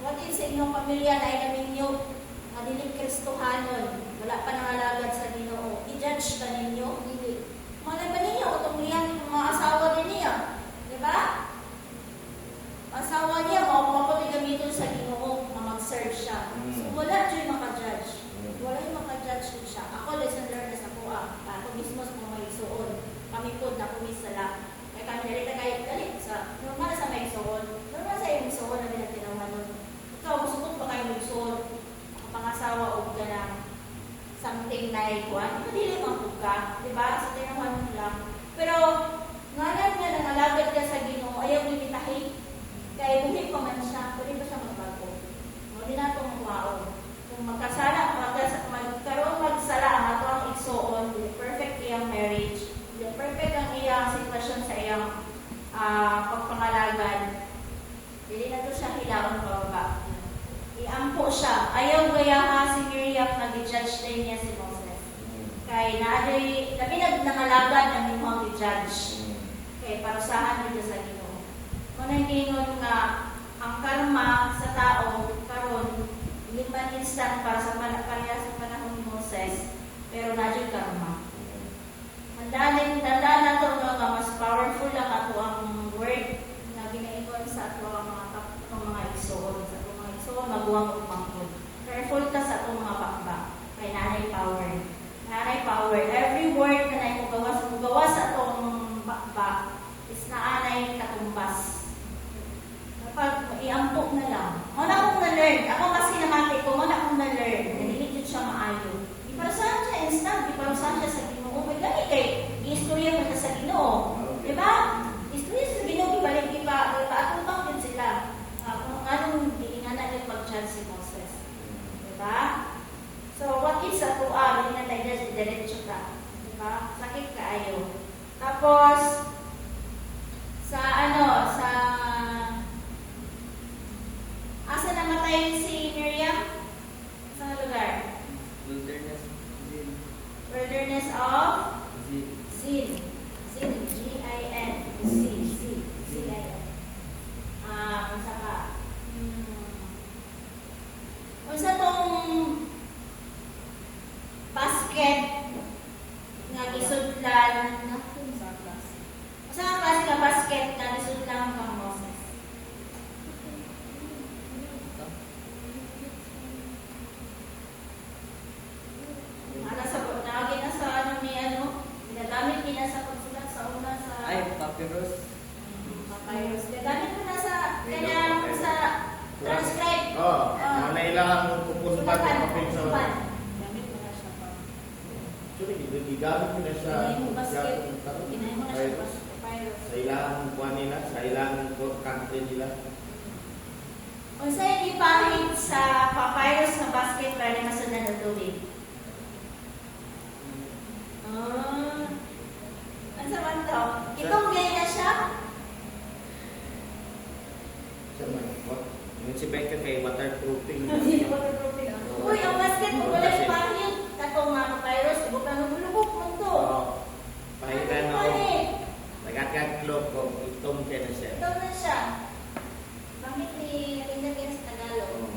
Speaker 2: what is sa inyong pamilya na inaminyo, madilig Kristohanon, wala pa nangalagad sa Ginoo. I-judge ka ninyo? Hindi. Malay ba ninyo, kung mga asawa din niya? Diba? Asawa niya, mapapalit gamitin sa Ginoo na mag-serve siya. So, wala dyan makajudge. Wala yung makajudge din siya. Ako, lesson learned na sa kuha. Ako mismo sa mga igsoon. Kami po na kumisala. Kaya kami nalita kayo galit sa normal sa may igsoon. Normal sa yung igsoon na binatinawan nun. Ikaw, musukot ba kayo igsoon? Pangasawa o ka ng something na ikuan. Hindi lang ka. Diba? Sa tinawan mo lang. Pero, ngalan nga nangalagad ka sa Ginoo, ayaw limitahin. Kaya buhay pa man siya, pwede ba siya magbago? Hindi na itong mawaon. Kung magkaroon magsala ang ato ang igsoon, hindi perfect iyang marriage, hindi perfect ang iyang sitwasyon sa iyang pagpangalagan, hindi na ito siya hilaon pababa. Iampo siya. Ayaw gayaha si Miriam nag-judge din niya si Moses. Kaya labi nangalagan ang imong i-judge. Kaya parusahan nito sa Ginoo. Manang nga ang karma sa tao karon liman instant para sa pareha sa panahon ni Moses, pero nadyo karma. Tandaan na ito nga mas powerful lang ato ang word na ginaingon sa ato ang mga igsoon. Sa ato mga igsoon, maguwang umangkod. Careful ka sa ato mga bakba. Kay nanay power. Nanay power. Every word na naimugawa sa atong bakba is naanay katumbas. Pag iampok na lang. Muna akong na-learn. Ako kasi namati ko, muna akong na-learn. Naniligid siya maayo. Iparusahan siya instant. Iparusahan siya sa Ginoo. May gani kay i-istorya mo siya sa Ginoo. Diba? Istorya sa Ginoo. Ibalik ipaatubang din sila. Kung anong diingana yung pag-judge si Moses. Diba? So, what is sa tuwa? Hindi na tayo diretso ka. Diba? Sakit ka ayo. Tapos, sa asa namatay si Miriam? Sa lugar? Wilderness of Zin. Zin. G-I-N. Z-I-N. Unsa ka? Unsa tong basket nga gisudlan? Unsa ang klase nga basket nga gisudlan kang Moses? Ginagamit nila sa pagsulat sa una sa...
Speaker 5: papyrus.
Speaker 2: Papyrus. Gagamit mo na sa... Kanya sa... Transcribe.
Speaker 3: Nailangan pupus pa ng papel sa...
Speaker 2: Gamit mo na siya pa.
Speaker 3: Actually, gigamit mo na siya...
Speaker 2: Kinahin mo na siya papyrus.
Speaker 3: Sa ilang kuha nila, sa ilang country nila.
Speaker 2: Kung sa'yo ipahit sa papyrus na basket para na masundan ng tubig. Ang saman to? Itong gay na siya?
Speaker 3: Yung si Becca kay waterproofing.
Speaker 2: Waterproofing. Uy, ang basket mo wala ipahit. Katong mga papyrus, ibo pa nabulubok mo to.
Speaker 3: Pahitan ako. Nagkakaklop ko. Itong kaya na siya.
Speaker 2: Ito na siya. Bakit ni Linda sa Tagalog?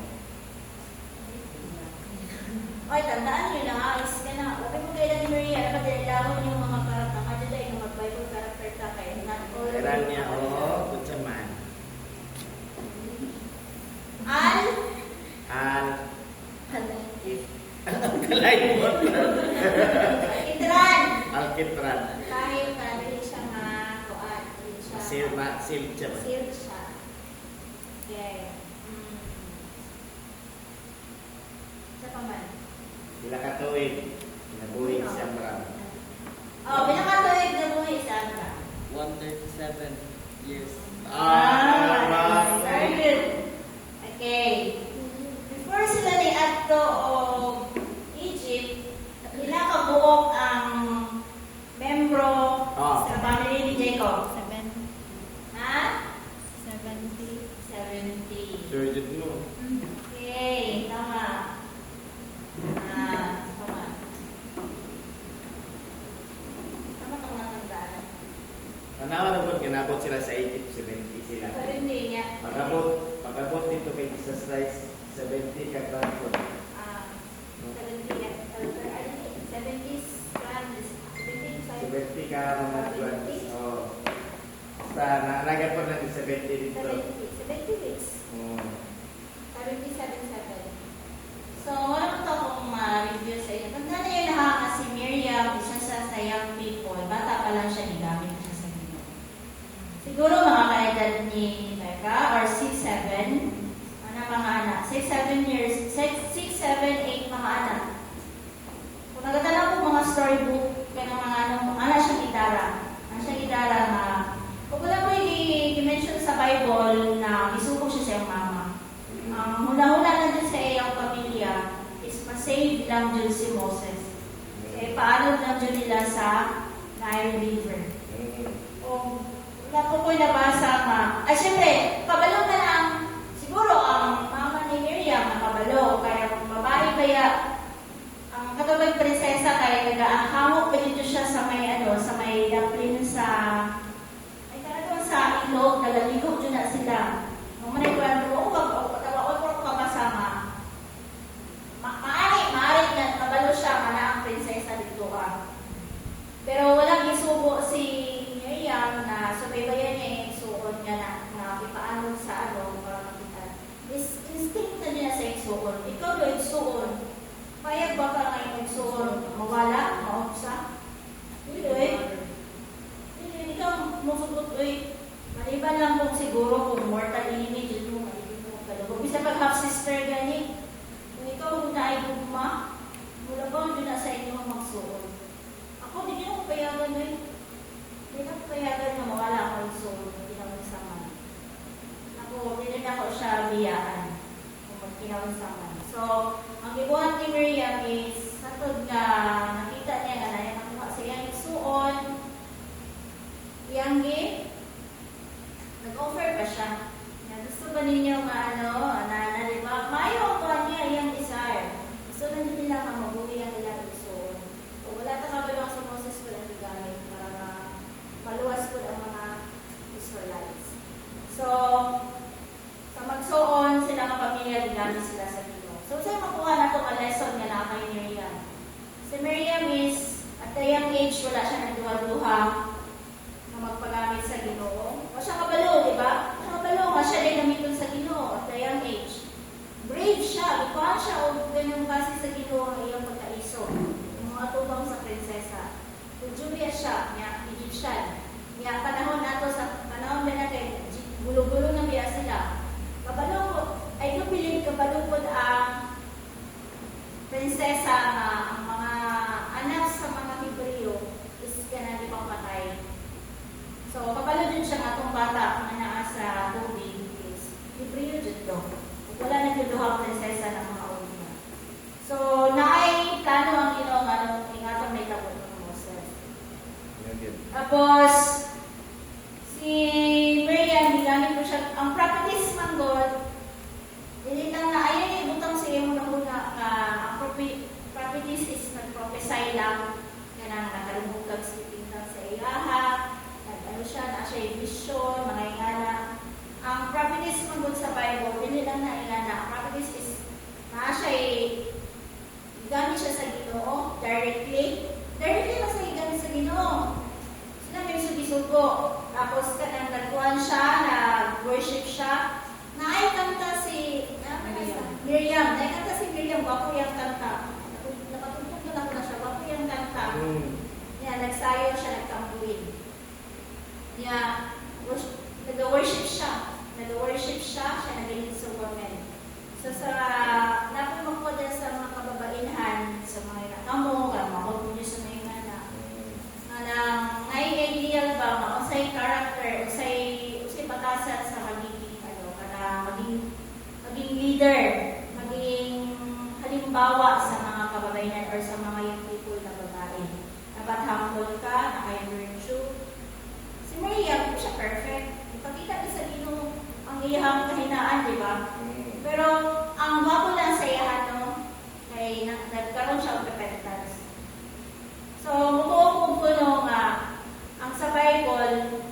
Speaker 2: Okay, tandaan nyo na, is ka na, okay mo kailan ni Maria, dapat nilawin yung mga karakter, kadyo dahil yung mag-Bible character ka kayo, not all.
Speaker 3: Kailan niya, oo, kutsaman.
Speaker 2: Al?
Speaker 3: Al. Kalay mo.
Speaker 2: Itran!
Speaker 3: Alkitran.
Speaker 2: Kahit dili siya nga, kuan, dili siya.
Speaker 3: Sealed siya ba?
Speaker 2: Sealed siya. Okay. Sa paman.
Speaker 3: Sila katuwid. Nabuhi siya marami.
Speaker 2: Oh, pinakatuwid na buhay sa Andra.
Speaker 5: 137 years.
Speaker 3: Ah,
Speaker 2: very good. Okay. Before sila ni Adto o Egypt, nilakabuok ang membro sa family ni Jacob.
Speaker 4: 70.
Speaker 2: Ha? 70.
Speaker 3: Sure, did mo.
Speaker 2: Okay, tama. Tama. Tama kang natandaan.
Speaker 3: Tanawan na po, ginabot sila sa Egypt, 70 sila.
Speaker 2: Pero hindi niya.
Speaker 3: Pagabot dito kay Jesus Christ, 70 ka transfer. 70 ka mga tuwan. Oh. Basta, nalagan po natin 70 dito.
Speaker 2: 70 weeks.
Speaker 3: Oh.
Speaker 2: 77. So, wala ko ito akong ma-review sa inyo. Tanda na yun na si Miriam, isa sa young people. Bata pa lang siya, nigamit siya sa Ginoo. Siguro mga kaedad ni Becca, or 6-7, mga anak. 6-7 years, 6-7-8 mga anak. Kung nagatala ko mga storybook, kaya mga ano siya gitara. Ano siya gitara na, kung wala mo i-mention sa Bible na isuko siya sa iyong mama. Ang hula-hula na dyan sa iyong pamilya is pa-save lang dyan si Moses. Eh, paano lang dyan nila sa Nile River. O, wala ko ko'y nabasa nga. Ay, syempre, kabalo na lang. Siguro, ang mama ni Miriam nakabalo. Kaya kung babae kaya, ang katawag prinsesa kaya nag-ahamok pa dito siya sa may daplin sa, ay talagang sa ilog, nalaligo dyan na sila. Nung manay ko lang, o kabasama. Maari na kabalo siya, mana ang prinsesa dito Pero walang isubo si Miriam na subaybayan niya yung suon niya na ipaanong sa para makita. Instinct na niya sa igsuon. Ikaw do igsuon. Payag ba ka ngayon igsuon? Mawala? Maupsa? Hindi ka musugot. Maliban lang kung siguro kung mortal enemy dito mo, maliban mo kalubog. Bisa pag half-sister gani, kung ikaw na ay gugma, mula ba doon na sa inyo magsuon? Ako, hindi ko payagan Hindi ko payagan na mawala ako igsuon. Hindi naman sama. Hindi na ako siya biyaan kung magkinawansaman. So, ang gibuhat ni Miriam is satod nga nakita niya nga na nakuha sa iyang isuon, iyanggi, nag-offer pa siya. Gusto ba ninyo mayo ko niya iyang desire. Gusto na nila nga mabuhi ang ilang isuon. O wala ta kabalong sa Moses ko lang gamit para maluwas ko ang mga Israelites. So, sa magsuon sila nga pamilya, digamit sila sa Ginoo. So, sa'yo makuha na ito ang lesson nga na kay Miriam. Si Miriam is, at the young age, wala siya nagduha-duha na magpagamit sa Ginoo. O siya kabalo, di ba? Siya kabalo nga siya din gamiton sa Ginoo at the young age. Brave siya, ikuha siya o ganyan base sa Ginoo ang iyong pagkaiso. Yung mga tubang sa prinsesa. Kung Julia siya, niya, Egyptian. Niya, panahon nato sa panahon ba natin, gulo-gulo na biya sila. Kabalukod, I do believe kabalukod ang prinsesa nga ang mga anak sa mga Hebreo is ganang ipang patay. So, kabalo din siya nga itong bata na naa sa tubig is Hebreo dito. Wala na duduhang prinsesa ng mga una. So, naay plano ang Ginoo nga nung ingatan may tabot ng Moses. Tapos, si Miriam, ginamit ko siya, ang prophetess man God, nilitang na ayaw ibutang sa iyo na ang prophetess is nag-prophesy lang, ganang nakalubukag sa tingnan sa iyaha, nag-ano siya, na siya yung vision, mga ingana. Ang prophetess man God sa Bible, hindi lang na ingana. Ang prophetess is, na siya gamit nagsayo siya, nagkampuin. Niya, nag-worship siya. Nag-worship siya naging sa women. So sa, napimag ko din sa mga kababainhan, sa mga nakamo, kamakot mo sa mga ingana. Ngay ideal ba, mausay character, usay patasan sa magiging, maging leader, maging halimbawa sa mga kababaihan or sa mga young people na babae. Dapat humble ka, nakay virtue. Si Maria, siya perfect. Ipakita niya sa Ginoo ang iyang kahinaan, di ba? Pero ang wapo lang sa iyahan, no? Kay nagkaroon siya ng repentance. So, mukuha ko nga, ang sa Bible,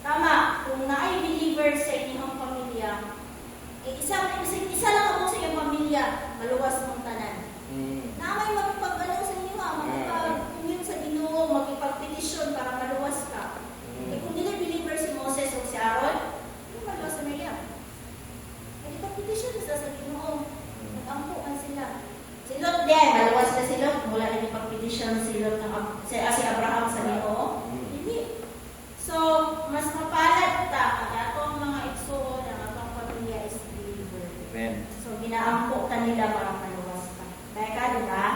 Speaker 2: tama, kung naay believer sa inyong pamilya, isa lang ako sa iyong pamilya, maluwas mong tanan. Na may magpagalaw sa inyo, magpag-commute sa Ginoo, magpag-petition para maluwas ka. Eh kung nila believer si Moses o si Aaron, yung maluwas sa Maria. Eh ipag-petition sila sa Ginoo. Nag-ampuan sila. Si Lot din, maluwas na si Lot. Mula na ipag-petition si Lot si Abraham sa Ginoo. Hindi. So, mas mapalad ta ang atong mga igsuon ang atong pamilya is believer.
Speaker 3: Amen.
Speaker 2: So, ginaampo ka nila para maluwas ka. Kaya ka, di ba?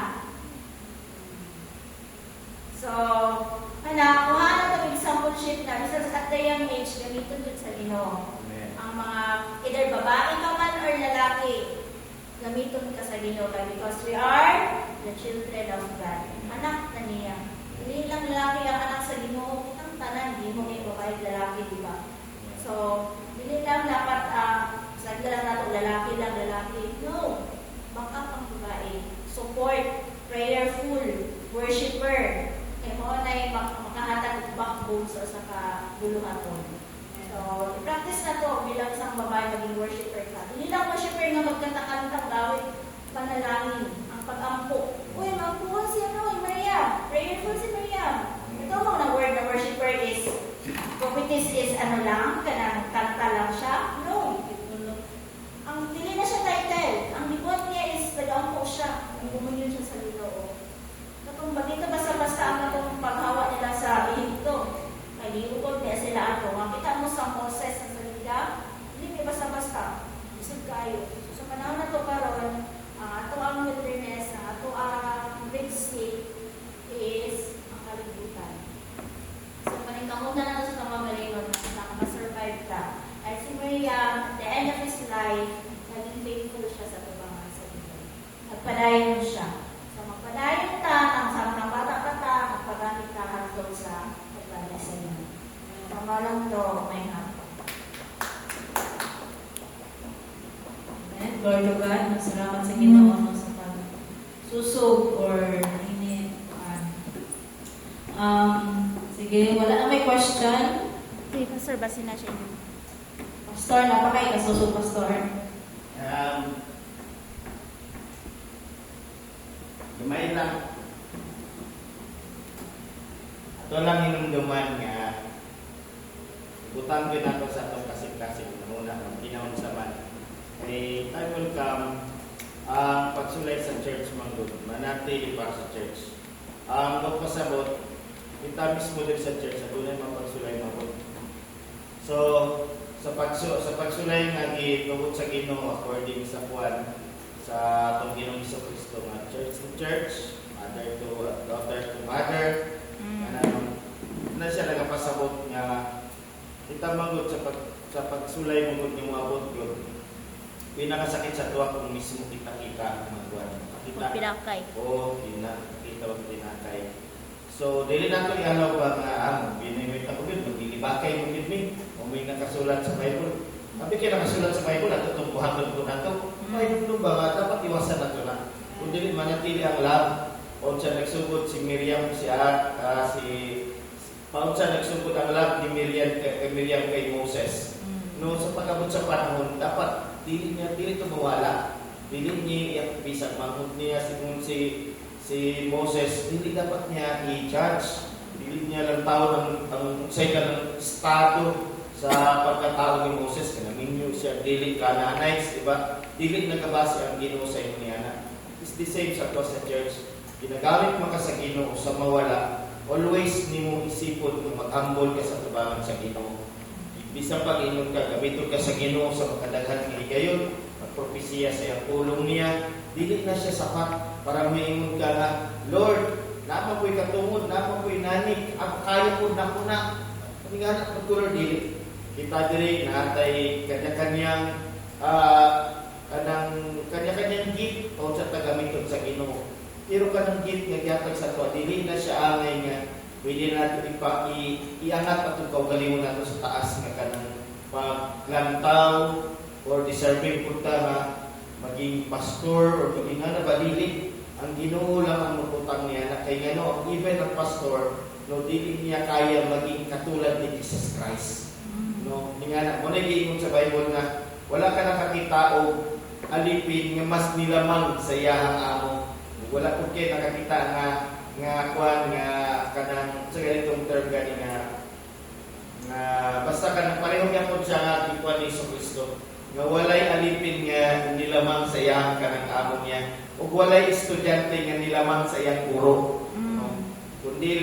Speaker 2: So, kuha na itong exampleship na isa at the young age, gamitin dun sa Ginoo.
Speaker 3: Amen.
Speaker 2: Ang mga, either babae ka man or lalaki, gamitin ka sa Ginoo. Because we are the children of God. Anak na niya. Hindi lang lalaki ang anak sa Ginoo. Kitang tanan, di mo kayo babae lalaki, di ba? So, hindi lang dapat sagda lang natin lalaki lang, lalaki. No. Backup ang babae. Support, prayerful, worshipper. Kaya mo na yung makahatag ng backbone sa kabuluhaton. So, i-practice na to bilang isang babae maging worshipper ka. Hindi lang worshipper nga magkanta-kantang gawin panalangin, ang pag-ampo. Uy, mag-ampuhan siya no, Maria. Prayerful si Maria. Ito mo na word na worshipper is, prophetess is ano lang, kanang kanta lang siya. No. Ang dili na siya title. Ang libot niya is nag-ampo siya. Ang bumunyon siya sa Ginoo. Kung bakit basta-basta ang atong paghawa nila sa Ehipto, kay liukod niya sila ato. Makita mo sa Moses sa salida, hindi may basta-basta. Isip kayo. So, sa panahon na ito karon, ato ang wilderness, ato ang Red Sea is ang kalibutan. So, paningkamutan na ito sa kamagalingon na nakaka-survive ka. At si Maria, at the end of his life, naging faithful siya sa tubangan sa Ginoo. Nagpadayon siya. So, magpadayon ta, ang samang bata-bata, magpagamit ka hangtod sa pagpadayon sa inyo. Pamalang to, may hapon.
Speaker 1: Amen. Glory to God. Salamat sa Ginoo no, sa pag-susog or init. Sige, wala na may question.
Speaker 2: Okay, Pastor, basin na siya yun.
Speaker 1: Pastor, napakay kasusog, Pastor.
Speaker 3: Gamay lang. Ato lang hinumduman nga butang din ako sa itong kasip-kasip na muna ang ginawang saman. Eh, time will come ang pagsulay sa church manggod. Manatili para sa church. Ang magpasabot, kita mismo din sa church, at doon ay mapagsulay manggod. So, sa pagsulay nga gitubot sa Ginoo according sa Juan sa atong Ginoong Jesucristo nga church to church, mother to daughter to mother. Na siya nagapasabot nga kita manggod sa pagsulay manggod yung mabot yun. Pinakasakit sa tuwa kung mismo kita magwan. Kita.
Speaker 2: Pinakay.
Speaker 3: Oo, kita wag pinakay. So, dili nato ialaw ba nga binimit ako gid maglilibakay mo gid mi. May nakasulat sa Bible. Sabi kaya nakasulat sa Bible at itong buhaton ko na ito. Bible ba nga, dapat iwasan na ito na. Kung dili manatili ang love, o siya nagsugod si Miriam, paun siya nagsugod ang love ni Miriam kay Moses. No, sa pagabot sa panahon, dapat dili ito mawala. Dili niya bisag manghod niya si Moses, dili dapat niya i-judge. Dili niya lang tao ang say ka ng estado sa pagkatao ni Moses, kanaminyo siya, dili Canaanites, diba? Dili nagabase ang Ginoo sa inyo niya. It's the same sa to sa church. Ginagamit mo ka sa Ginoo sa mawala, o always nimo isipon kung mag-humble ka sa tubangan sa Ginoo. Bisan pag ingon ka, gamiton ka sa Ginoo sa makadaghan nga higayon, magpropesiya sa iyang pulong niya, dili na siya sapat para maingon ka na, Lord, napa ko'y katungod, napa ko'y nanik, ako kaya ko na ko na. Kami nga na, pagkulor dili. Kita diri natay kanya-kanyang kanya-kanyang gift o sa tagamiton sa Ginoo. Pero kanang gift nga gyatag sa to, dili na siya angay nga pwede nato iangat atong kaugalingon nato sa taas nga kanang paglantaw or deserving punta nga maging pastor or maging na badili. Ang Ginoo lang ang maputang niya na kay ngano even ang pastor no dili niya kaya maging katulad ni Jesus Christ. No, nga mo na giingon sa Bible na wala ka nakakita og alipin nga mas nilamang sa iyang amo. Wala ko kay nakakita nga kwan nga kanang sa ganitong term gani nga basta kanang pareho niya po siya nga kwan ni Kristo nga walay alipin nga nilamang sa iyang kanang amo niya ug walay estudyante nga nilamang sa iyang guro. No? Kundi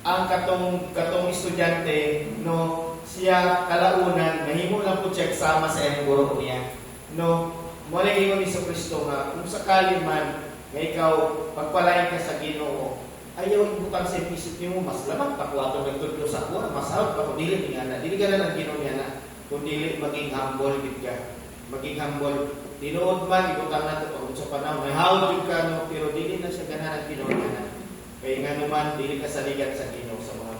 Speaker 3: ang katong estudyante no siya kalaunan, mahimo lang po siya kasama sa iyang guro niya. No, mo na ingon ni Kristo nga, kung sakali man, nga ikaw, pagpalain ka sa Ginoo, ayaw ibutang sa isip niyo, mas lamang pa ko ato nagtudlo sa kuha, mas out pa ko, dili nga na, dili ka na ng Ginoo niya na, kung dili maging humble, ka, maging humble. Tinuod man, ibutang nato pag sa panahon, may hawag ka, no, pero dili na siya gana ng Ginoo niya na. Kaya nga naman, dili ka saligat sa Ginoo sa mga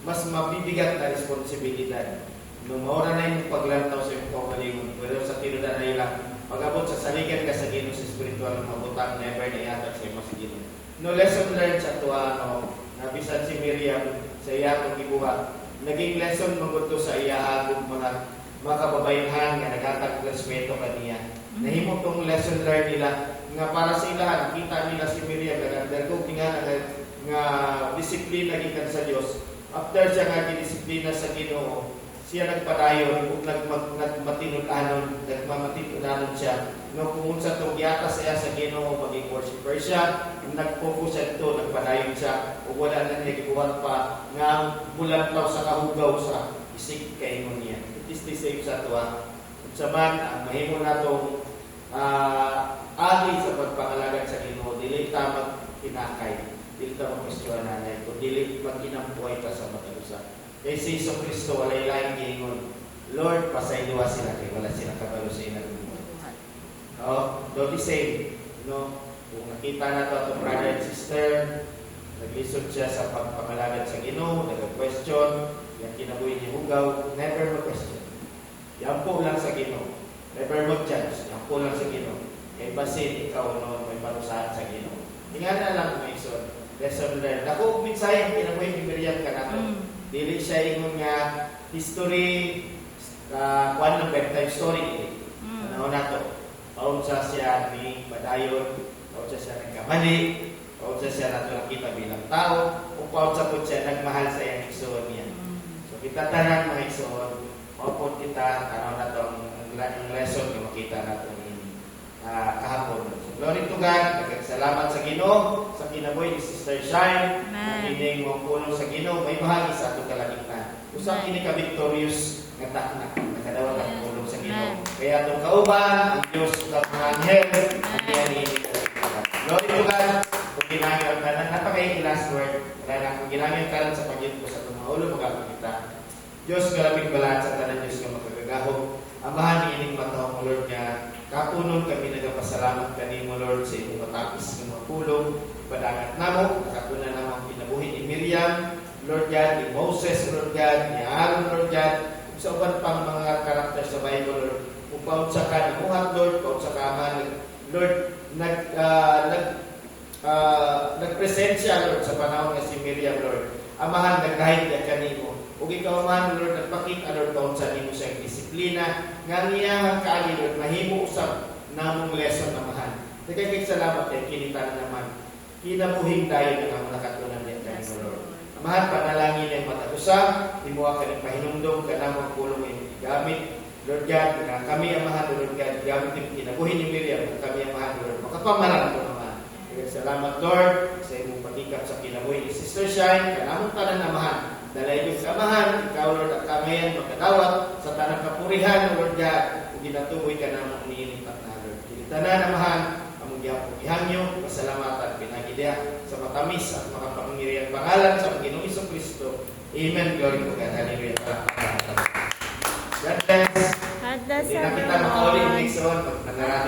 Speaker 3: mas mabibigat na responsibilidad. Nung maura na yung paglantaw sa iyong kaugalingon, pero sa tinudan na ilang, pag-abot sa saligan ka sa Ginoo sa spiritual ng mabutang, never na iatag sa iyong sa Ginoo. No lesson learned sa tuwa, nabisan si Miriam sa iya kong ibuha. Naging lesson maguto sa iya agong mga kababayan nga naghatag respeto kaniya. Nahimo tong lesson learned nila nga para sa ilahan, kita nila si Miriam nag-undergo nga disiplina gikan sa Dios. After siya nga gidisiplina sa Ginoo, siya nagpadayon ug nagmamatinudanon siya. No kung unsa tong giatas siya sa Ginoo maging worshiper siya, nag-focus siya ito, nagpadayon siya ug wala na niya gikuwat pa nga bulantaw sa kahugaw sa isig kaingon niya. It is the same sa tuwa. Ug sa man ang mahimo natong agi sa pagpangalagad sa Ginoo, dili ta magtinakay. Dili ka mag-question nanay kung dili magkinampuhay ka sa matalusa. Kay si Iso Kristo walay laing giingon, Lord, pasayloa sila kay wala sila kabalo sa ilang buhay. Don't the same. No? Kung nakita na ito itong brother and sister, nag-lisod siya sa pagpangalagad sa Ginoo, nag-question, yung kinabuhi niya hugaw, never mag-question. Yampo lang sa Ginoo. Never mag-judge. Yampo lang sa Ginoo. Kay basin, ikaw noon may parusahan sa Ginoo. Tingnan na lang mga iso. Lesson learned. Ako, minsay, ang kinabuhi ni Miriam ka na to. Dili siya ingon nga history, kuwan ng bedtime story. Ano na to? Paunsa siya ni Badayon, paunsa siya nagkamali, paunsa siya nato nakita bilang tao, o paunsa po siya nagmahal sa iyang igsoon niya. So kita tanan mga igsoon, maupod kita, ano na to, ang lesson na makita nato ni kahapon. So glory to God, nagkasalamat sa Ginoo, sa kinabuhi ni Sister Shine, nakinig mo punong sa Ginoo, may bahagi sa atong kalagitnaan. Usang kini ka victorious nga takna, nakadawat ang pulong sa Ginoo. Kaya itong kauban, ang Diyos sa mga anghel, ang iyanin. Glory to God, kung ginamit ka na, napakain last word, kaya na kung ginamit ka lang sa pagyan ko sa itong mga ulo, magkakita. Diyos, kalapig balaan sa tanan Diyos nga magkagagahog. Amahan ni ining matawang mo, Lord, nga kapunon kami nagapasalamat kanimo, Lord, sa imong matapis ng mapulong, padangat namo, nakapunan namang pinabuhi ni Miriam, Lord God, ni Moses, Lord God, ni Aaron, Lord God, sa uban pang mga karakter sa Bible, Lord, upaw sa ka namuhat, Lord, upaw sa kaman, Lord, nagpresent siya, Lord, sa panahon nga si Miriam, Lord. Amahan, nag-guide niya kanimo. Ug ikaw man, Lord, nagpakita, Lord, taon sa nimo siyang disiplina, nga niya kaali, Lord, mahimo usap namong lesson na mahal. Nagkakik-salamat kay kinita na naman. Kinabuhing tayo na naman nakatunan din kanimo, Lord. Amahan, panalangin ang matagusa, himuha ka ng pahinumdom, ka namang pulong yung gamit. Lord God, na kami amahan, Lord God, gamit yung kinabuhin ni Miriam, kami amahan, Lord, makapamalan ko naman. Salamat, Lord, sa imong pagikap sa kinabuhi ni Sister Shine, kanamong tanan amahan. Dalay sa amahan, ikaw, Lord, at kamayan, magkadawat sa tanang kapurihan, Lord God, kung ginatuboy ka namang niinipat na, Lord. Kinitanan amahan, among ihangyo, pasalamatan, pinagidya sa matamis at makapangyarihan pangalan sa Panginoong Kristo. Amen. Glory to God. Hallelujah. God bless.
Speaker 4: God bless
Speaker 3: Hindi na kita
Speaker 4: everyone.
Speaker 3: makaulit next one. Pag nangarami